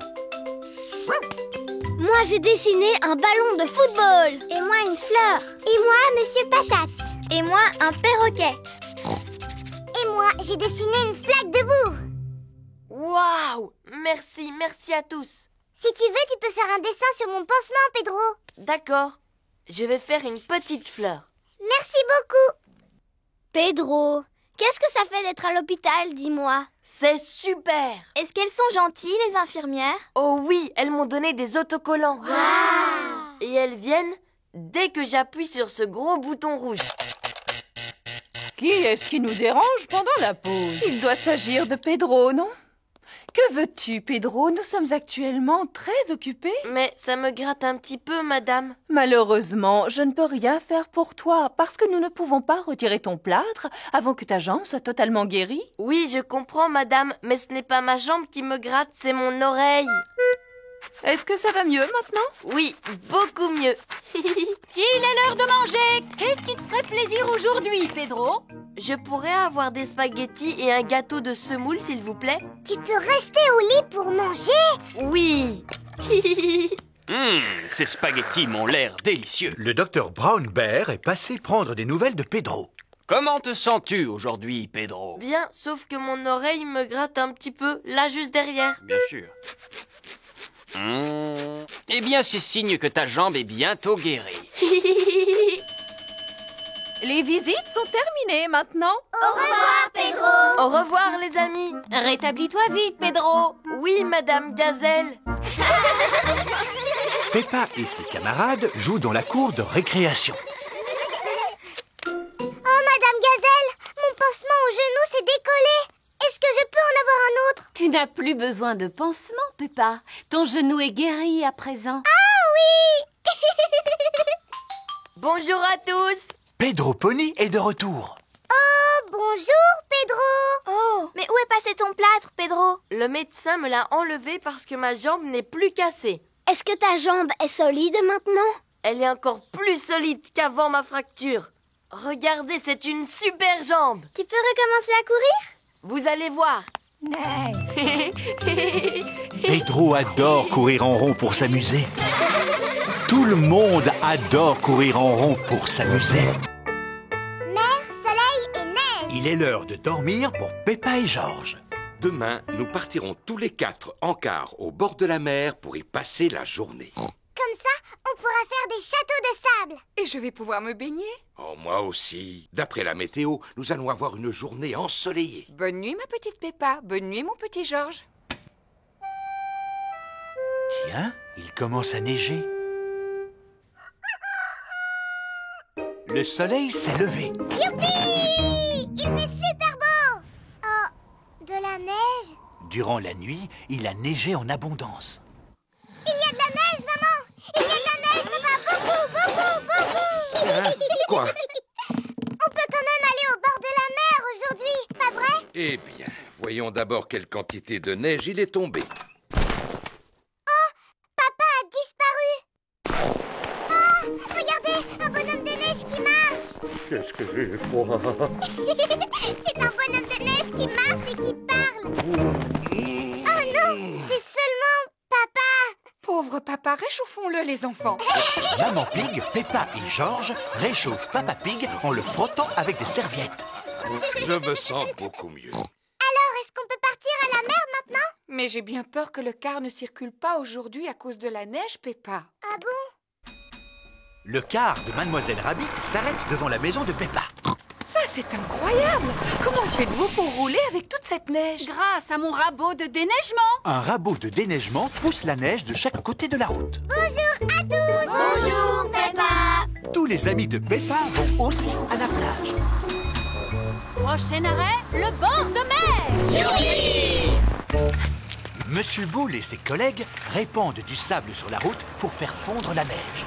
Moi, j'ai dessiné un ballon de football. Et moi, une fleur. Et moi, Monsieur Patate. Et moi, un perroquet. Et moi, j'ai dessiné une flaque de boue. Waouh! Merci à tous. Si tu veux, tu peux faire un dessin sur mon pansement, Pedro. D'accord. Je vais faire une petite fleur. Merci beaucoup. Pedro, qu'est-ce que ça fait d'être à l'hôpital, dis-moi? C'est super! Est-ce qu'elles sont gentilles, les infirmières? Oh oui, elles m'ont donné des autocollants. Wow. Et elles viennent dès que j'appuie sur ce gros bouton rouge. Qui est-ce qui nous dérange pendant la pause? Il doit s'agir de Pedro, non? Que veux-tu, Pedro? Nous sommes actuellement très occupés. Mais ça me gratte un petit peu, madame. Malheureusement, je ne peux rien faire pour toi parce que nous ne pouvons pas retirer ton plâtre avant que ta jambe soit totalement guérie. Oui, je comprends, madame, mais ce n'est pas ma jambe qui me gratte, c'est mon oreille. Est-ce que ça va mieux maintenant? Oui, beaucoup mieux. Il est l'heure de manger. Qu'est-ce qui te ferait plaisir aujourd'hui, Pedro? Je pourrais avoir des spaghettis et un gâteau de semoule, s'il vous plaît? Tu peux rester au lit pour manger? Oui. Ces spaghettis m'ont l'air délicieux. Le docteur Brown Bear est passé prendre des nouvelles de Pedro. Comment te sens-tu aujourd'hui, Pedro? Bien, sauf que mon oreille me gratte un petit peu, là juste derrière. Bien sûr. Eh bien, c'est signe que ta jambe est bientôt guérie. Les visites sont terminées maintenant. Au revoir, Pedro. Au revoir, les amis. Rétablis-toi vite, Pedro. Oui, Madame Gazelle. Peppa et ses camarades jouent dans la cour de récréation. Oh, Madame Gazelle, mon pansement au genou s'est décollé. Est-ce que je peux en avoir un autre? Tu n'as plus besoin de pansement, Peppa. Ton genou est guéri à présent. Ah oui. Bonjour à tous. Pedro Pony est de retour. Oh, bonjour, Pedro. Oh, est ton plâtre, Pedro? Le médecin me l'a enlevé parce que ma jambe n'est plus cassée. Est-ce que ta jambe est solide maintenant? Elle est encore plus solide qu'avant ma fracture. Regardez, c'est une super jambe. Tu peux recommencer à courir? Vous allez voir. Pedro adore courir en rond pour s'amuser. Tout le monde adore courir en rond pour s'amuser. Mer, soleil et neige. Il est l'heure de dormir pour Peppa et Georges. Demain, nous partirons tous les 4 en car au bord de la mer pour y passer la journée. Comme ça, on pourra faire des châteaux de sable. Et je vais pouvoir me baigner. Oh, moi aussi. D'après la météo, nous allons avoir une journée ensoleillée. Bonne nuit, ma petite Peppa. Bonne nuit, mon petit Georges. Tiens, il commence à neiger. Le soleil s'est levé. Youpi! Il fait super beau. Oh, de la neige? Durant la nuit, il a neigé en abondance. Il y a de la neige, maman! Il y a de la neige, papa! Beaucoup! Quoi? On peut quand même aller au bord de la mer aujourd'hui, pas vrai? Eh bien, voyons d'abord quelle quantité de neige il est tombé. Oh! Papa a disparu! Ah! Regardez! Un bonhomme de neige qui marche! Qu'est-ce que j'ai froid! C'est un bonhomme de neige qui marche et qui parle! Oh non! C'est seulement papa! Pauvre papa, réchauffons-le, les enfants. Maman Pig, Peppa et Georges réchauffent Papa Pig en le frottant avec des serviettes. Je me sens beaucoup mieux. Alors, est-ce qu'on peut partir à la mer maintenant? Mais j'ai bien peur que le car ne circule pas aujourd'hui à cause de la neige, Peppa. Ah bon? Le car de Mademoiselle Rabbit s'arrête devant la maison de Peppa. Ça, c'est incroyable! Comment faites-vous pour rouler avec toute cette neige? Grâce à mon rabot de déneigement. Un rabot de déneigement pousse la neige de chaque côté de la route. Bonjour à tous! Bonjour, Peppa! Tous les amis de Peppa vont aussi à la plage. Prochain arrêt, le bord de mer. Youpi! Monsieur Boule et ses collègues répandent du sable sur la route pour faire fondre la neige.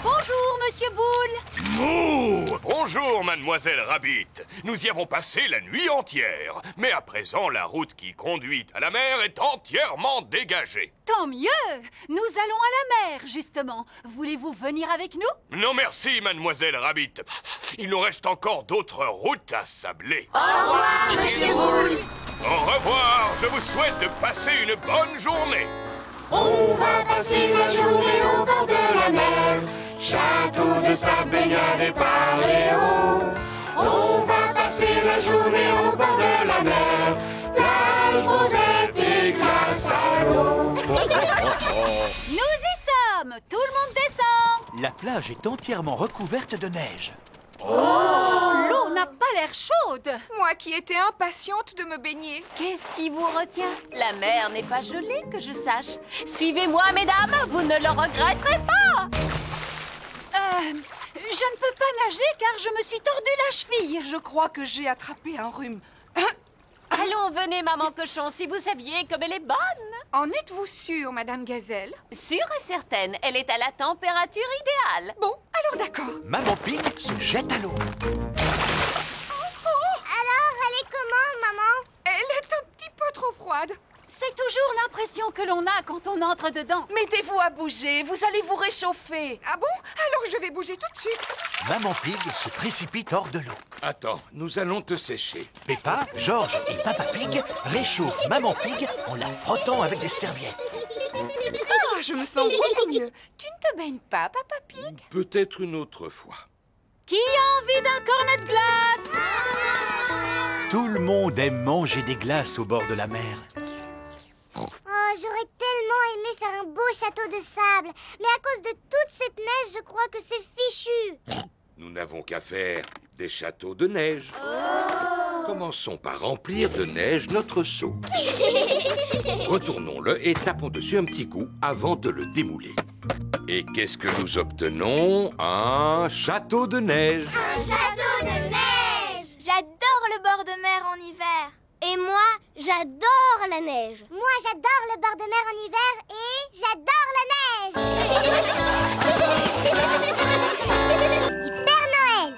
Bonjour, Monsieur Boule. Mouh! Bonjour, Mademoiselle Rabbit. Nous y avons passé la nuit entière. Mais à présent, la route qui conduit à la mer est entièrement dégagée. Tant mieux. Nous allons à la mer, justement. Voulez-vous venir avec nous? Non merci, Mademoiselle Rabbit. Il nous reste encore d'autres routes à sabler. Au revoir, Monsieur Boule! Au revoir. Je vous souhaite de passer une bonne journée. On va passer la journée au bord de la mer. Château de sable, baignade et paléo. On va passer la journée au bord de la mer. Plage, rosette et glace à l'eau. Nous y sommes. Tout le monde descend. La plage est entièrement recouverte de neige. L'eau n'a pas l'air chaude. Moi qui étais impatiente de me baigner. Qu'est-ce qui vous retient? La mer n'est pas gelée, que je sache. Suivez-moi, mesdames, vous ne le regretterez pas. Je ne peux pas nager car je me suis tordu la cheville. Je crois que j'ai attrapé un rhume. Allons, venez, maman cochon, si vous saviez comme elle est bonne. En êtes-vous sûre, Madame Gazelle? Sûre et certaine, elle est à la température idéale. Bon, alors d'accord. Maman Pig se jette à l'eau. Alors, elle est comment, maman? Elle est un petit peu trop froide. C'est toujours l'impression que l'on a quand on entre dedans. Mettez-vous à bouger, vous allez vous réchauffer. Ah bon? Alors je vais bouger tout de suite. Maman Pig se précipite hors de l'eau. Attends, nous allons te sécher. Peppa, Georges et Papa Pig réchauffent Maman Pig en la frottant avec des serviettes. Ah, je me sens beaucoup mieux. Tu ne te baignes pas, Papa Pig? Peut-être une autre fois. Qui a envie d'un cornet de glace? Tout le monde aime manger des glaces au bord de la mer. Oh, j'aurais tellement aimé faire un beau château de sable. Mais à cause de toute cette neige, je crois que c'est fichu. Nous n'avons qu'à faire des châteaux de neige. Commençons par remplir de neige notre seau. Retournons-le et tapons dessus un petit coup avant de le démouler. Et qu'est-ce que nous obtenons? Un château de neige. Un château de neige! J'adore le bord de mer en hiver. Et moi, j'adore la neige. Moi, j'adore le bord de mer en hiver et j'adore la neige. Père Noël.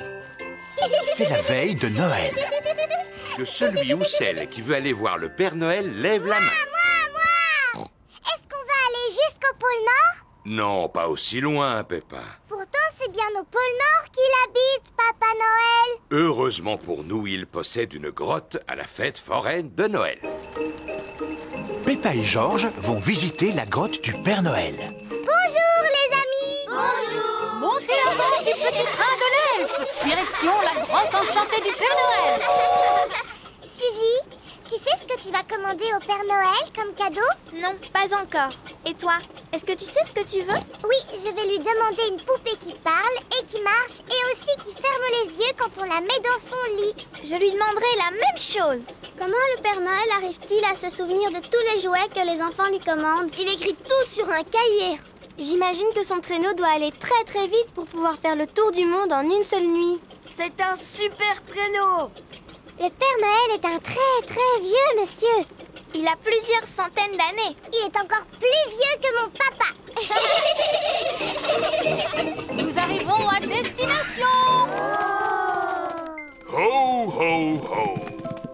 C'est la veille de Noël. Que celui ou celle qui veut aller voir le Père Noël lève la main. Moi! Est-ce qu'on va aller jusqu'au pôle Nord? Non, pas aussi loin, Peppa. Pourtant, c'est bien au pôle Nord qu'il habite, Papa Noël. Heureusement pour nous, il possède une grotte à la fête foraine de Noël. Peppa et Georges vont visiter la grotte du Père Noël. Bonjour, les amis. Bonjour. Montez à bord du petit train de l'elfe. Direction la grotte enchantée du Père Noël. Suzy, tu sais ce que tu vas commander au Père Noël comme cadeau? Non, pas encore. Et toi, est-ce que tu sais ce que tu veux? Oui, je vais lui demander une poupée qui parle et qui marche et aussi qui ferme les yeux quand on la met dans son lit. Je lui demanderai la même chose. Comment le Père Noël arrive-t-il à se souvenir de tous les jouets que les enfants lui commandent? Il écrit tout sur un cahier. J'imagine que son traîneau doit aller très très vite pour pouvoir faire le tour du monde en une seule nuit. C'est un super traîneau. Le Père Noël est un très très vieux monsieur. Il a plusieurs centaines d'années. Il est encore plus vieux que mon papa. Nous arrivons à destination. Ho, ho, ho.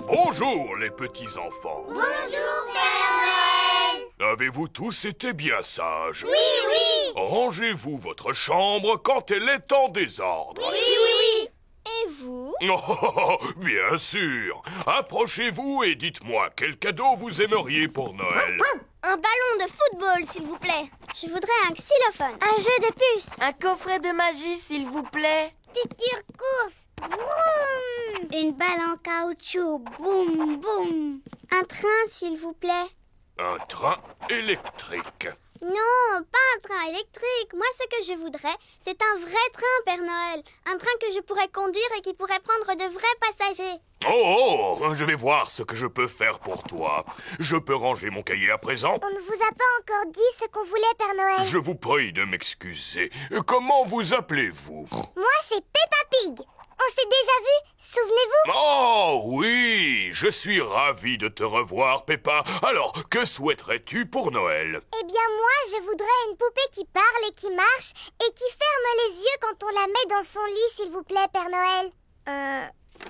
Bonjour, les petits-enfants. Bonjour, Père Noël. Avez-vous tous été bien sages? Oui, oui. Rangez-vous votre chambre quand elle est en désordre. Oui, oui. Et vous? Oh, bien sûr. Approchez-vous et dites-moi quel cadeau vous aimeriez pour Noël. Un ballon de football, s'il vous plaît. Je voudrais un xylophone. Un jeu de puces. Un coffret de magie, s'il vous plaît. Du tire-course. Vroom. Une balle en caoutchouc. Boum, boum. Un train, s'il vous plaît. Un train électrique. Non, pas un train électrique. Moi, ce que je voudrais, c'est un vrai train, Père Noël. Un train que je pourrais conduire et qui pourrait prendre de vrais passagers. Oh, je vais voir ce que je peux faire pour toi. Je peux ranger mon cahier à présent? On ne vous a pas encore dit ce qu'on voulait, Père Noël. Je vous prie de m'excuser. Comment vous appelez-vous? Moi, c'est Peppa Pig. On s'est déjà vu, souvenez-vous? Oh oui, je suis ravi de te revoir, Peppa. Alors, que souhaiterais-tu pour Noël? Eh bien, moi, je voudrais une poupée qui parle et qui marche et qui ferme les yeux quand on la met dans son lit, s'il vous plaît, Père Noël.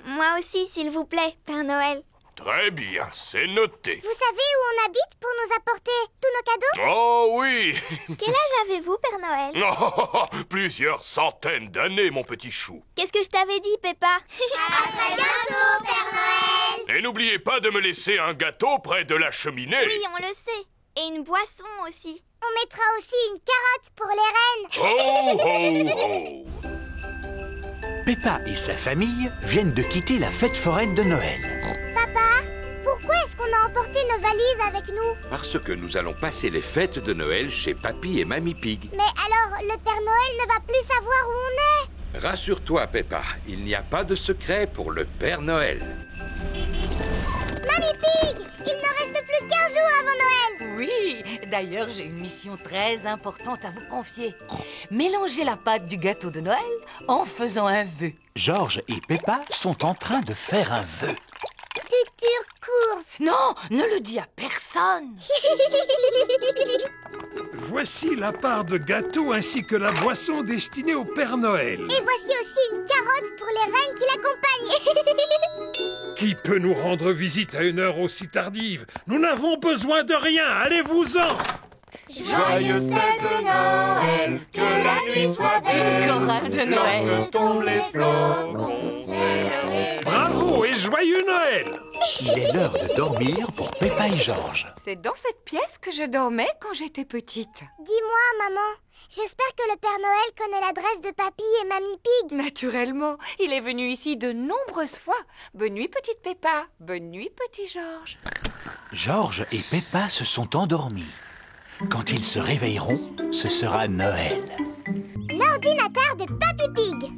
Moi aussi, s'il vous plaît, Père Noël. Très bien, c'est noté. Vous savez où on habite pour nous apporter tous nos cadeaux? Oh oui. Quel âge avez-vous, Père Noël? Oh, plusieurs centaines d'années, mon petit chou. Qu'est-ce que je t'avais dit, Peppa? À très bientôt, Père Noël. Et n'oubliez pas de me laisser un gâteau près de la cheminée. Oui, on le sait. Et une boisson aussi. On mettra aussi une carotte pour les reines. Ho, ho, ho. Peppa et sa famille viennent de quitter la fête foraine de Noël. Papa, pourquoi est-ce qu'on a emporté nos valises avec nous? Parce que nous allons passer les fêtes de Noël chez Papy et Mamie Pig. Mais alors, le Père Noël ne va plus savoir où on est. Rassure-toi, Peppa, il n'y a pas de secret pour le Père Noël. Mamie Pig, il ne reste plus qu'1 jour avant Noël. Oui, d'ailleurs, j'ai une mission très importante à vous confier. Mélanger la pâte du gâteau de Noël en faisant un vœu. Georges et Peppa sont en train de faire un vœu. Future course. Non, ne le dis à personne. Voici la part de gâteau ainsi que la boisson destinée au Père Noël. Et voici aussi une carotte pour les reines qui l'accompagnent. Qui peut nous rendre visite à une heure aussi tardive? Nous n'avons besoin de rien, allez-vous-en! Joyeuses fêtes de Noël, que la nuit soit belle. Chorale de Noël. Lorsque tombent les flocons, c'est le réveil. Bravo et joyeux Noël! Il est l'heure de dormir pour Peppa et Georges. C'est dans cette pièce que je dormais quand j'étais petite. Dis-moi, maman, j'espère que le Père Noël connaît l'adresse de Papy et Mamie Pig. Naturellement, il est venu ici de nombreuses fois. Bonne nuit, petite Peppa. Bonne nuit, petit Georges. Georges et Peppa se sont endormis. Quand ils se réveilleront, ce sera Noël. L'ordinateur de Papy Pig.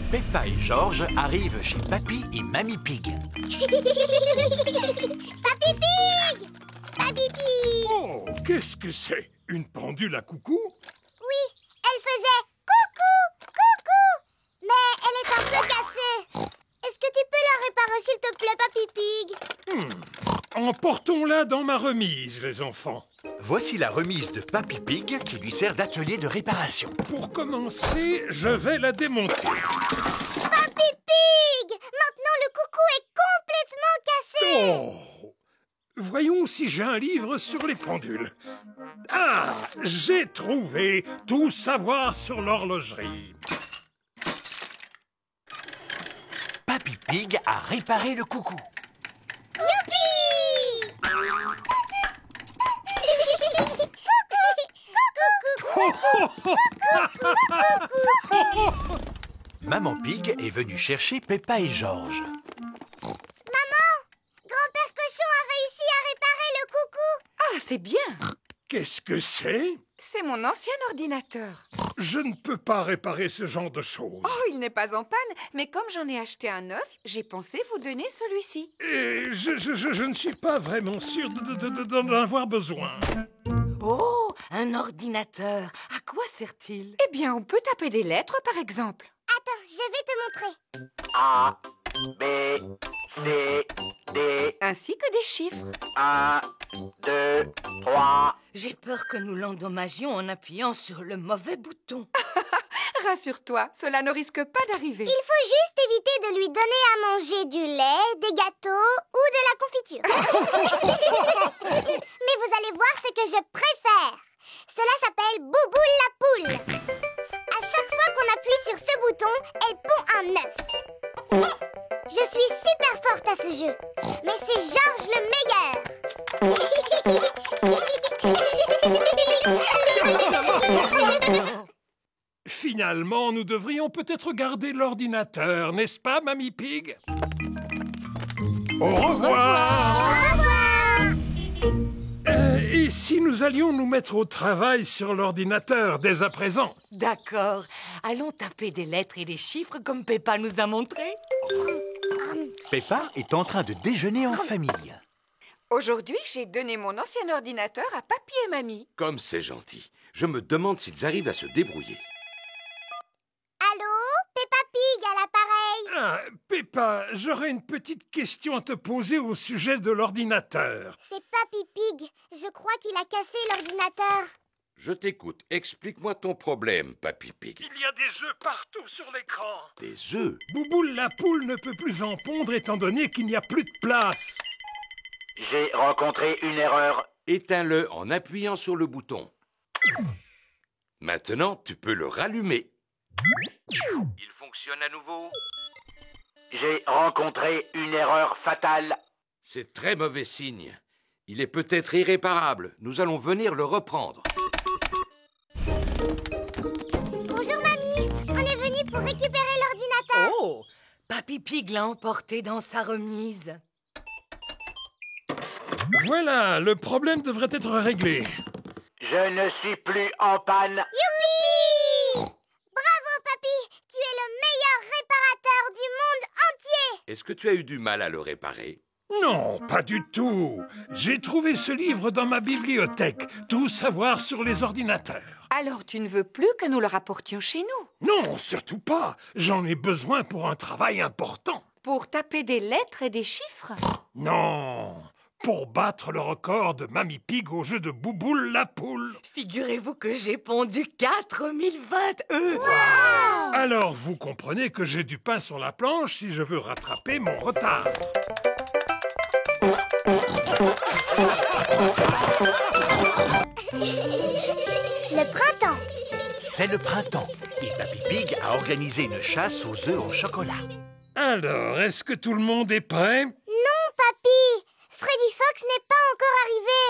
Peppa et Georges arrivent chez Papy et Mamie Pig. Papy Pig! Papy Pig! Oh, qu'est-ce que c'est? Une pendule à coucou? Oui, elle faisait coucou, coucou, mais elle est un peu cassée. Est-ce que tu peux la réparer, s'il te plaît, Papy Pig? Emportons-la dans ma remise, les enfants. Voici la remise de Papy Pig qui lui sert d'atelier de réparation. Pour commencer, je vais la démonter. Papy Pig! Maintenant, le coucou est Voyons si j'ai un livre sur les pendules. Ah, j'ai trouvé Tout savoir sur l'horlogerie. Papy Pig a réparé le coucou. Maman Pig est venue chercher Peppa et Georges. Maman, grand-père Cochon a réussi à réparer le coucou. Ah, c'est bien. Qu'est-ce que c'est? C'est mon ancien ordinateur. Je ne peux pas réparer ce genre de choses. Oh, il n'est pas en panne, mais comme j'en ai acheté un neuf, j'ai pensé vous donner celui-ci. Et je ne suis pas vraiment sûr d'en avoir besoin. Oh, un ordinateur. À quoi sert-il? Eh bien, on peut taper des lettres, par exemple. Attends, je vais te montrer. A, B, C, D. Ainsi que des chiffres. 1, 2, 3. J'ai peur que nous l'endommagions en appuyant sur le mauvais bouton. Rassure-toi, cela ne risque pas d'arriver. Il faut juste éviter de lui donner à manger du lait, des gâteaux ou de la confiture. Mais vous allez voir ce que je préfère. Cela s'appelle Bouboule la poule. À chaque fois qu'on appuie sur ce bouton, elle pond un œuf. Je suis super forte à ce jeu, mais c'est Georges le meilleur. Finalement, nous devrions peut-être garder l'ordinateur, n'est-ce pas, Mamie Pig? Au revoir! Au revoir! Et si nous allions nous mettre au travail sur l'ordinateur dès à présent? D'accord. Allons taper des lettres et des chiffres comme Peppa nous a montré. Peppa est en train de déjeuner en famille. Aujourd'hui, j'ai donné mon ancien ordinateur à Papy et Mamie. Comme c'est gentil. Je me demande s'ils arrivent à se débrouiller. Allô, Peppa Pig à l'appareil. Ah, Peppa, j'aurais une petite question à te poser au sujet de l'ordinateur. C'est Papy Pig. Je crois qu'il a cassé l'ordinateur. Je t'écoute. Explique-moi ton problème, Papy Pig. Il y a des œufs partout sur l'écran. Des œufs? Bouboule la poule ne peut plus en pondre étant donné qu'il n'y a plus de place. J'ai rencontré une erreur. Éteins-le en appuyant sur le bouton. Maintenant, tu peux le rallumer. Il fonctionne à nouveau. J'ai rencontré une erreur fatale. C'est très mauvais signe. Il est peut-être irréparable. Nous allons venir le reprendre. Bonjour, Mamie. On est venu pour récupérer l'ordinateur. Oh, Papy Pig l'a emporté dans sa remise. Voilà, le problème devrait être réglé. Je ne suis plus en panne. Youpi! Bravo, Papy. Tu es le meilleur réparateur du monde entier. Est-ce que tu as eu du mal à le réparer? Non, pas du tout. J'ai trouvé ce livre dans ma bibliothèque. Tout savoir sur les ordinateurs. Alors tu ne veux plus que nous le rapportions chez nous? Non, surtout pas. J'en ai besoin pour un travail important. Pour taper des lettres et des chiffres? Non, pour battre le record de Mamie Pig au jeu de Bouboule la poule. Figurez-vous que j'ai pondu 4020 œufs. Wow! Alors vous comprenez que j'ai du pain sur la planche si je veux rattraper mon retard. Le printemps. C'est le printemps et Papy Pig a organisé une chasse aux œufs en chocolat. Alors, est-ce que tout le monde est prêt? Non, Papy. Freddy Fox n'est pas encore arrivé.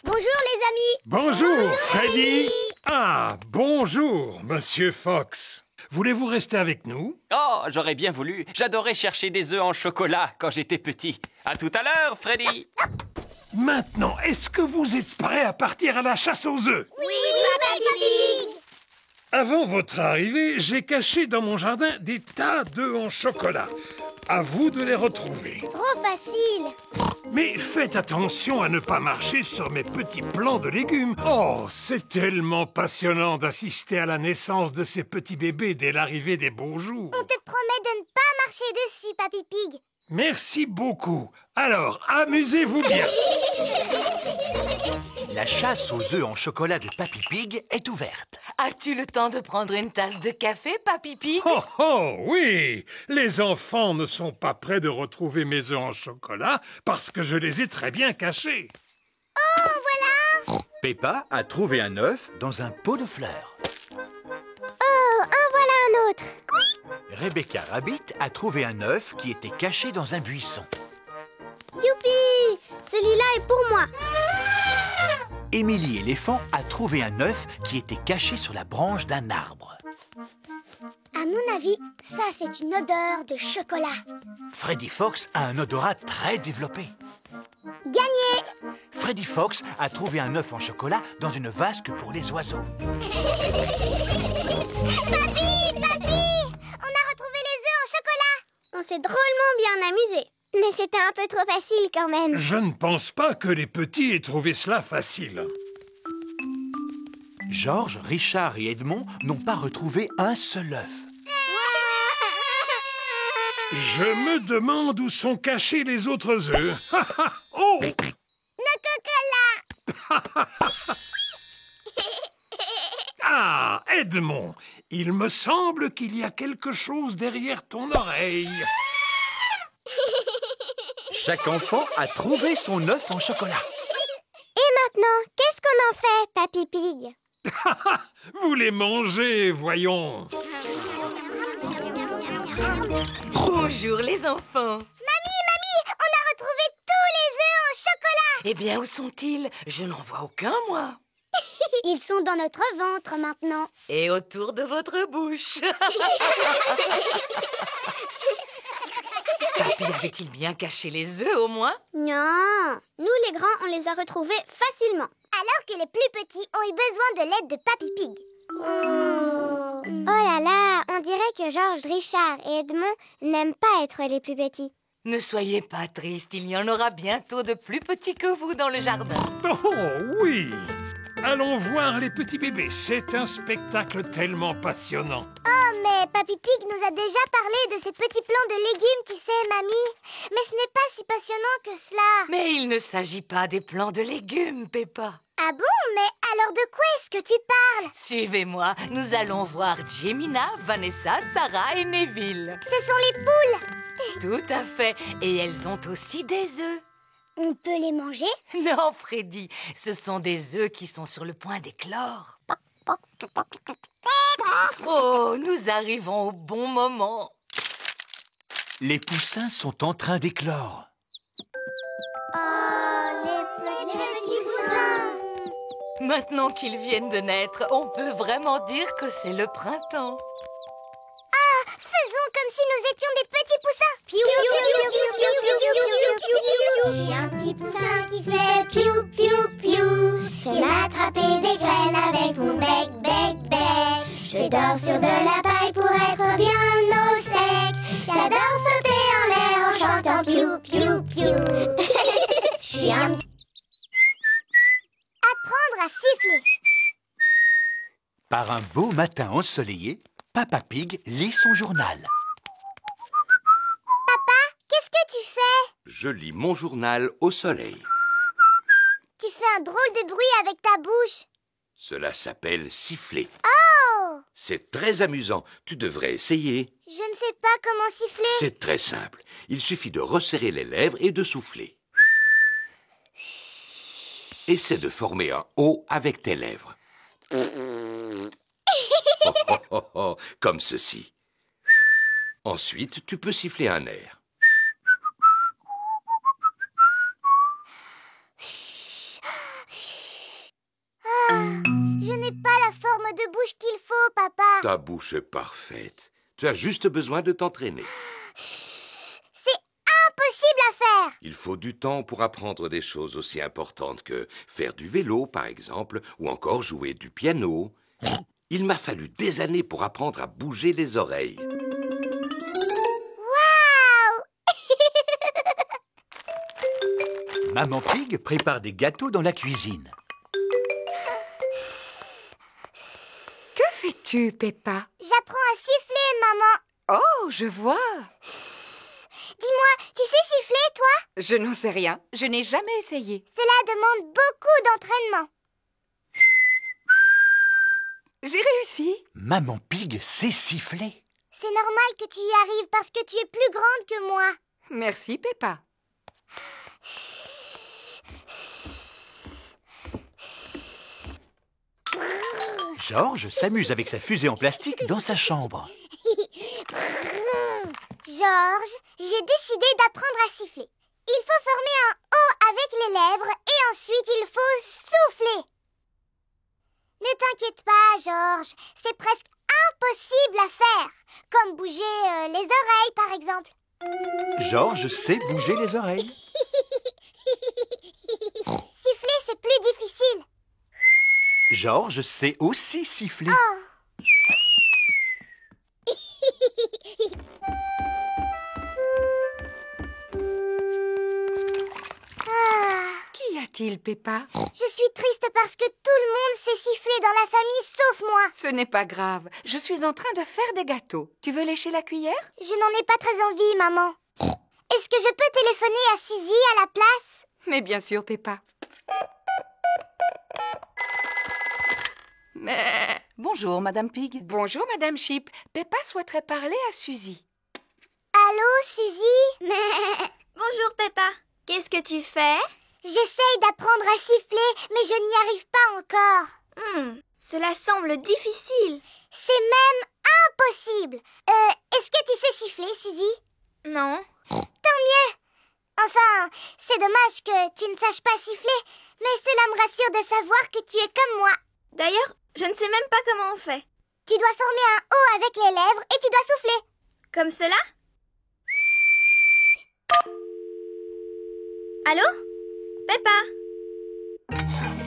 Bonjour, les amis. Bonjour, Freddy. Ah, bonjour, Monsieur Fox. Voulez-vous rester avec nous? Oh, j'aurais bien voulu. J'adorais chercher des œufs en chocolat quand j'étais petit. À tout à l'heure, Freddy. Maintenant, est-ce que vous êtes prêts à partir à la chasse aux œufs? Oui, Papy Pig. Avant votre arrivée, j'ai caché dans mon jardin des tas d'œufs en chocolat. À vous de les retrouver. Trop facile. Mais faites attention à ne pas marcher sur mes petits plants de légumes. Oh, c'est tellement passionnant d'assister à la naissance de ces petits bébés dès l'arrivée des beaux jours. On te promet de ne pas marcher dessus, Papy Pig. Merci beaucoup. Alors, amusez-vous bien. La chasse aux œufs en chocolat de Papy Pig est ouverte. As-tu le temps de prendre une tasse de café, Papy Pig? Oh, oh, oui! Les enfants ne sont pas prêts de retrouver mes œufs en chocolat parce que je les ai très bien cachés. Oh, voilà! Peppa a trouvé un œuf dans un pot de fleurs. Oh, en voilà un autre. Rebecca Rabbit a trouvé un œuf qui était caché dans un buisson. Youpi! Celui-là est pour moi. Émilie Éléphant a trouvé un œuf qui était caché sur la branche d'un arbre. À mon avis, ça c'est une odeur de chocolat. Freddy Fox a un odorat très développé. Gagné! Freddy Fox a trouvé un œuf en chocolat dans une vasque pour les oiseaux. Papy! Papy! On a retrouvé les œufs en chocolat! On s'est drôlement bien amusé. Mais c'était un peu trop facile quand même. Je ne pense pas que les petits aient trouvé cela facile. Georges, Richard et Edmond n'ont pas retrouvé un seul œuf. Je me demande où sont cachés les autres œufs. Oh! Nos cocolas! Ah, Edmond, il me semble qu'il y a quelque chose derrière ton oreille. Chaque enfant a trouvé son œuf en chocolat. Et maintenant, qu'est-ce qu'on en fait, Papy Pig? Vous les mangez, voyons. Bonjour les enfants. Mamie, on a retrouvé tous les œufs en chocolat! Eh bien, où sont-ils? Je n'en vois aucun, moi. Ils sont dans notre ventre maintenant. Et autour de votre bouche. Papy avait-il bien caché les œufs au moins? Non, nous les grands, on les a retrouvés facilement. Alors que les plus petits ont eu besoin de l'aide de Papy Pig. Oh là là, on dirait que Georges, Richard et Edmond n'aiment pas être les plus petits. Ne soyez pas triste, il y en aura bientôt de plus petits que vous dans le jardin. Oh oui! Allons voir les petits bébés. C'est un spectacle tellement passionnant. Oh, mais Papy Pig nous a déjà parlé de ces petits plants de légumes, tu sais, mamie. Mais ce n'est pas si passionnant que cela. Mais il ne s'agit pas des plants de légumes, Peppa. Ah bon? Mais alors de quoi est-ce que tu parles? Suivez-moi, nous allons voir Jemina, Vanessa, Sarah et Neville. Ce sont les poules. Tout à fait. Et elles ont aussi des œufs. On peut les manger? Non, Freddy, ce sont des œufs qui sont sur le point d'éclore. Oh, nous arrivons au bon moment. Les poussins sont en train d'éclore. Oh, les petits poussins. Maintenant qu'ils viennent de naître, on peut vraiment dire que c'est le printemps. Ah, faisons comme si nous étions des petits poussins. Je suis un petit poussin qui fait piou, piou, piou. J'aime attraper des graines avec mon bec, bec, bec. Je dors sur de la paille pour être bien au sec. J'adore sauter en l'air en chantant piou, piou, piou. Je suis un petit... Apprendre à siffler. Par un beau matin ensoleillé, Papa Pig lit son journal. Papa, qu'est-ce que tu fais? Je lis mon journal au soleil. Tu fais un drôle de bruit avec ta bouche. Cela s'appelle siffler. Oh! C'est très amusant. Tu devrais essayer. Je ne sais pas comment siffler. C'est très simple. Il suffit de resserrer les lèvres et de souffler. Essaie de former un O avec tes lèvres. Comme ceci. Ensuite, tu peux siffler un air. Je n'ai pas la forme de bouche qu'il faut, papa. Ta bouche est parfaite. Tu as juste besoin de t'entraîner. C'est impossible à faire. Il faut du temps pour apprendre des choses aussi importantes que faire du vélo, par exemple, ou encore jouer du piano. Il m'a fallu des années pour apprendre à bouger les oreilles. Waouh! Maman Pig prépare des gâteaux dans la cuisine. Que fais-tu, Peppa? J'apprends à siffler, maman. Oh, je vois. Dis-moi, tu sais siffler, toi? Je n'en sais rien. Je n'ai jamais essayé. Cela demande beaucoup d'entraînement. j'ai réussi. Maman Pig sait siffler. C'est normal que tu y arrives parce que tu es plus grande que moi. Merci, Peppa. Georges s'amuse avec sa fusée en plastique dans sa chambre. Georges, j'ai décidé d'apprendre à siffler. Il faut former un O avec les lèvres et ensuite il faut souffler. Ne t'inquiète pas, Georges, c'est presque impossible à faire. Comme bouger les oreilles, par exemple. Georges sait bouger les oreilles. Siffler, c'est plus difficile. Georges sait aussi siffler. Oh. Qu'y a-t-il, Peppa? Je suis triste parce que tout le monde sait siffler dans la famille sauf moi. Ce n'est pas grave. Je suis en train de faire des gâteaux. Tu veux lécher la cuillère? Je n'en ai pas très envie, maman. Est-ce que je peux téléphoner à Suzy à la place? Mais bien sûr, Peppa. Bonjour, Madame Pig. Bonjour, Madame Sheep. Peppa souhaiterait parler à Suzy. Allô, Suzy? Bonjour, Peppa. Qu'est-ce que tu fais? J'essaye d'apprendre à siffler, mais je n'y arrive pas encore. Cela semble difficile. C'est même impossible. Est-ce que tu sais siffler, Suzy? Non. Tant mieux. Enfin, c'est dommage que tu ne saches pas siffler, mais cela me rassure de savoir que tu es comme moi. D'ailleurs, je ne sais même pas comment on fait. Tu dois former un O avec les lèvres et tu dois souffler. Comme cela? Allô? Peppa?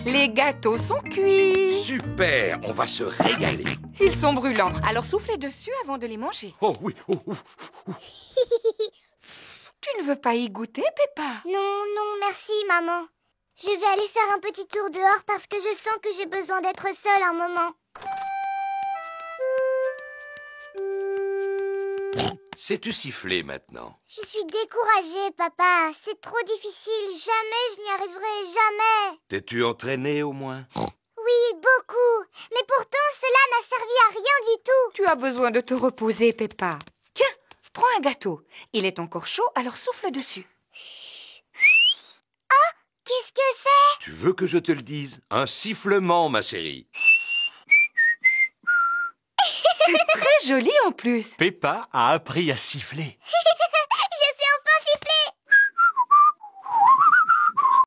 Les gâteaux sont cuits. Super, on va se régaler. Ils sont brûlants, alors soufflez dessus avant de les manger. Oh oui, oh. Tu ne veux pas y goûter, Peppa? Non, merci, maman. Je vais aller faire un petit tour dehors parce que je sens que j'ai besoin d'être seule un moment. Sais-tu siffler maintenant? Je suis découragée, papa. C'est trop difficile. Jamais je n'y arriverai, jamais. T'es-tu entraîné au moins? Oui, beaucoup. Mais pourtant, cela n'a servi à rien du tout. Tu as besoin de te reposer, Peppa. Tiens, prends un gâteau. Il est encore chaud, alors souffle dessus. Oh, qu'est-ce que c'est? Tu veux que je te le dise? Un sifflement, ma chérie. C'est très joli en plus. Peppa a appris à siffler.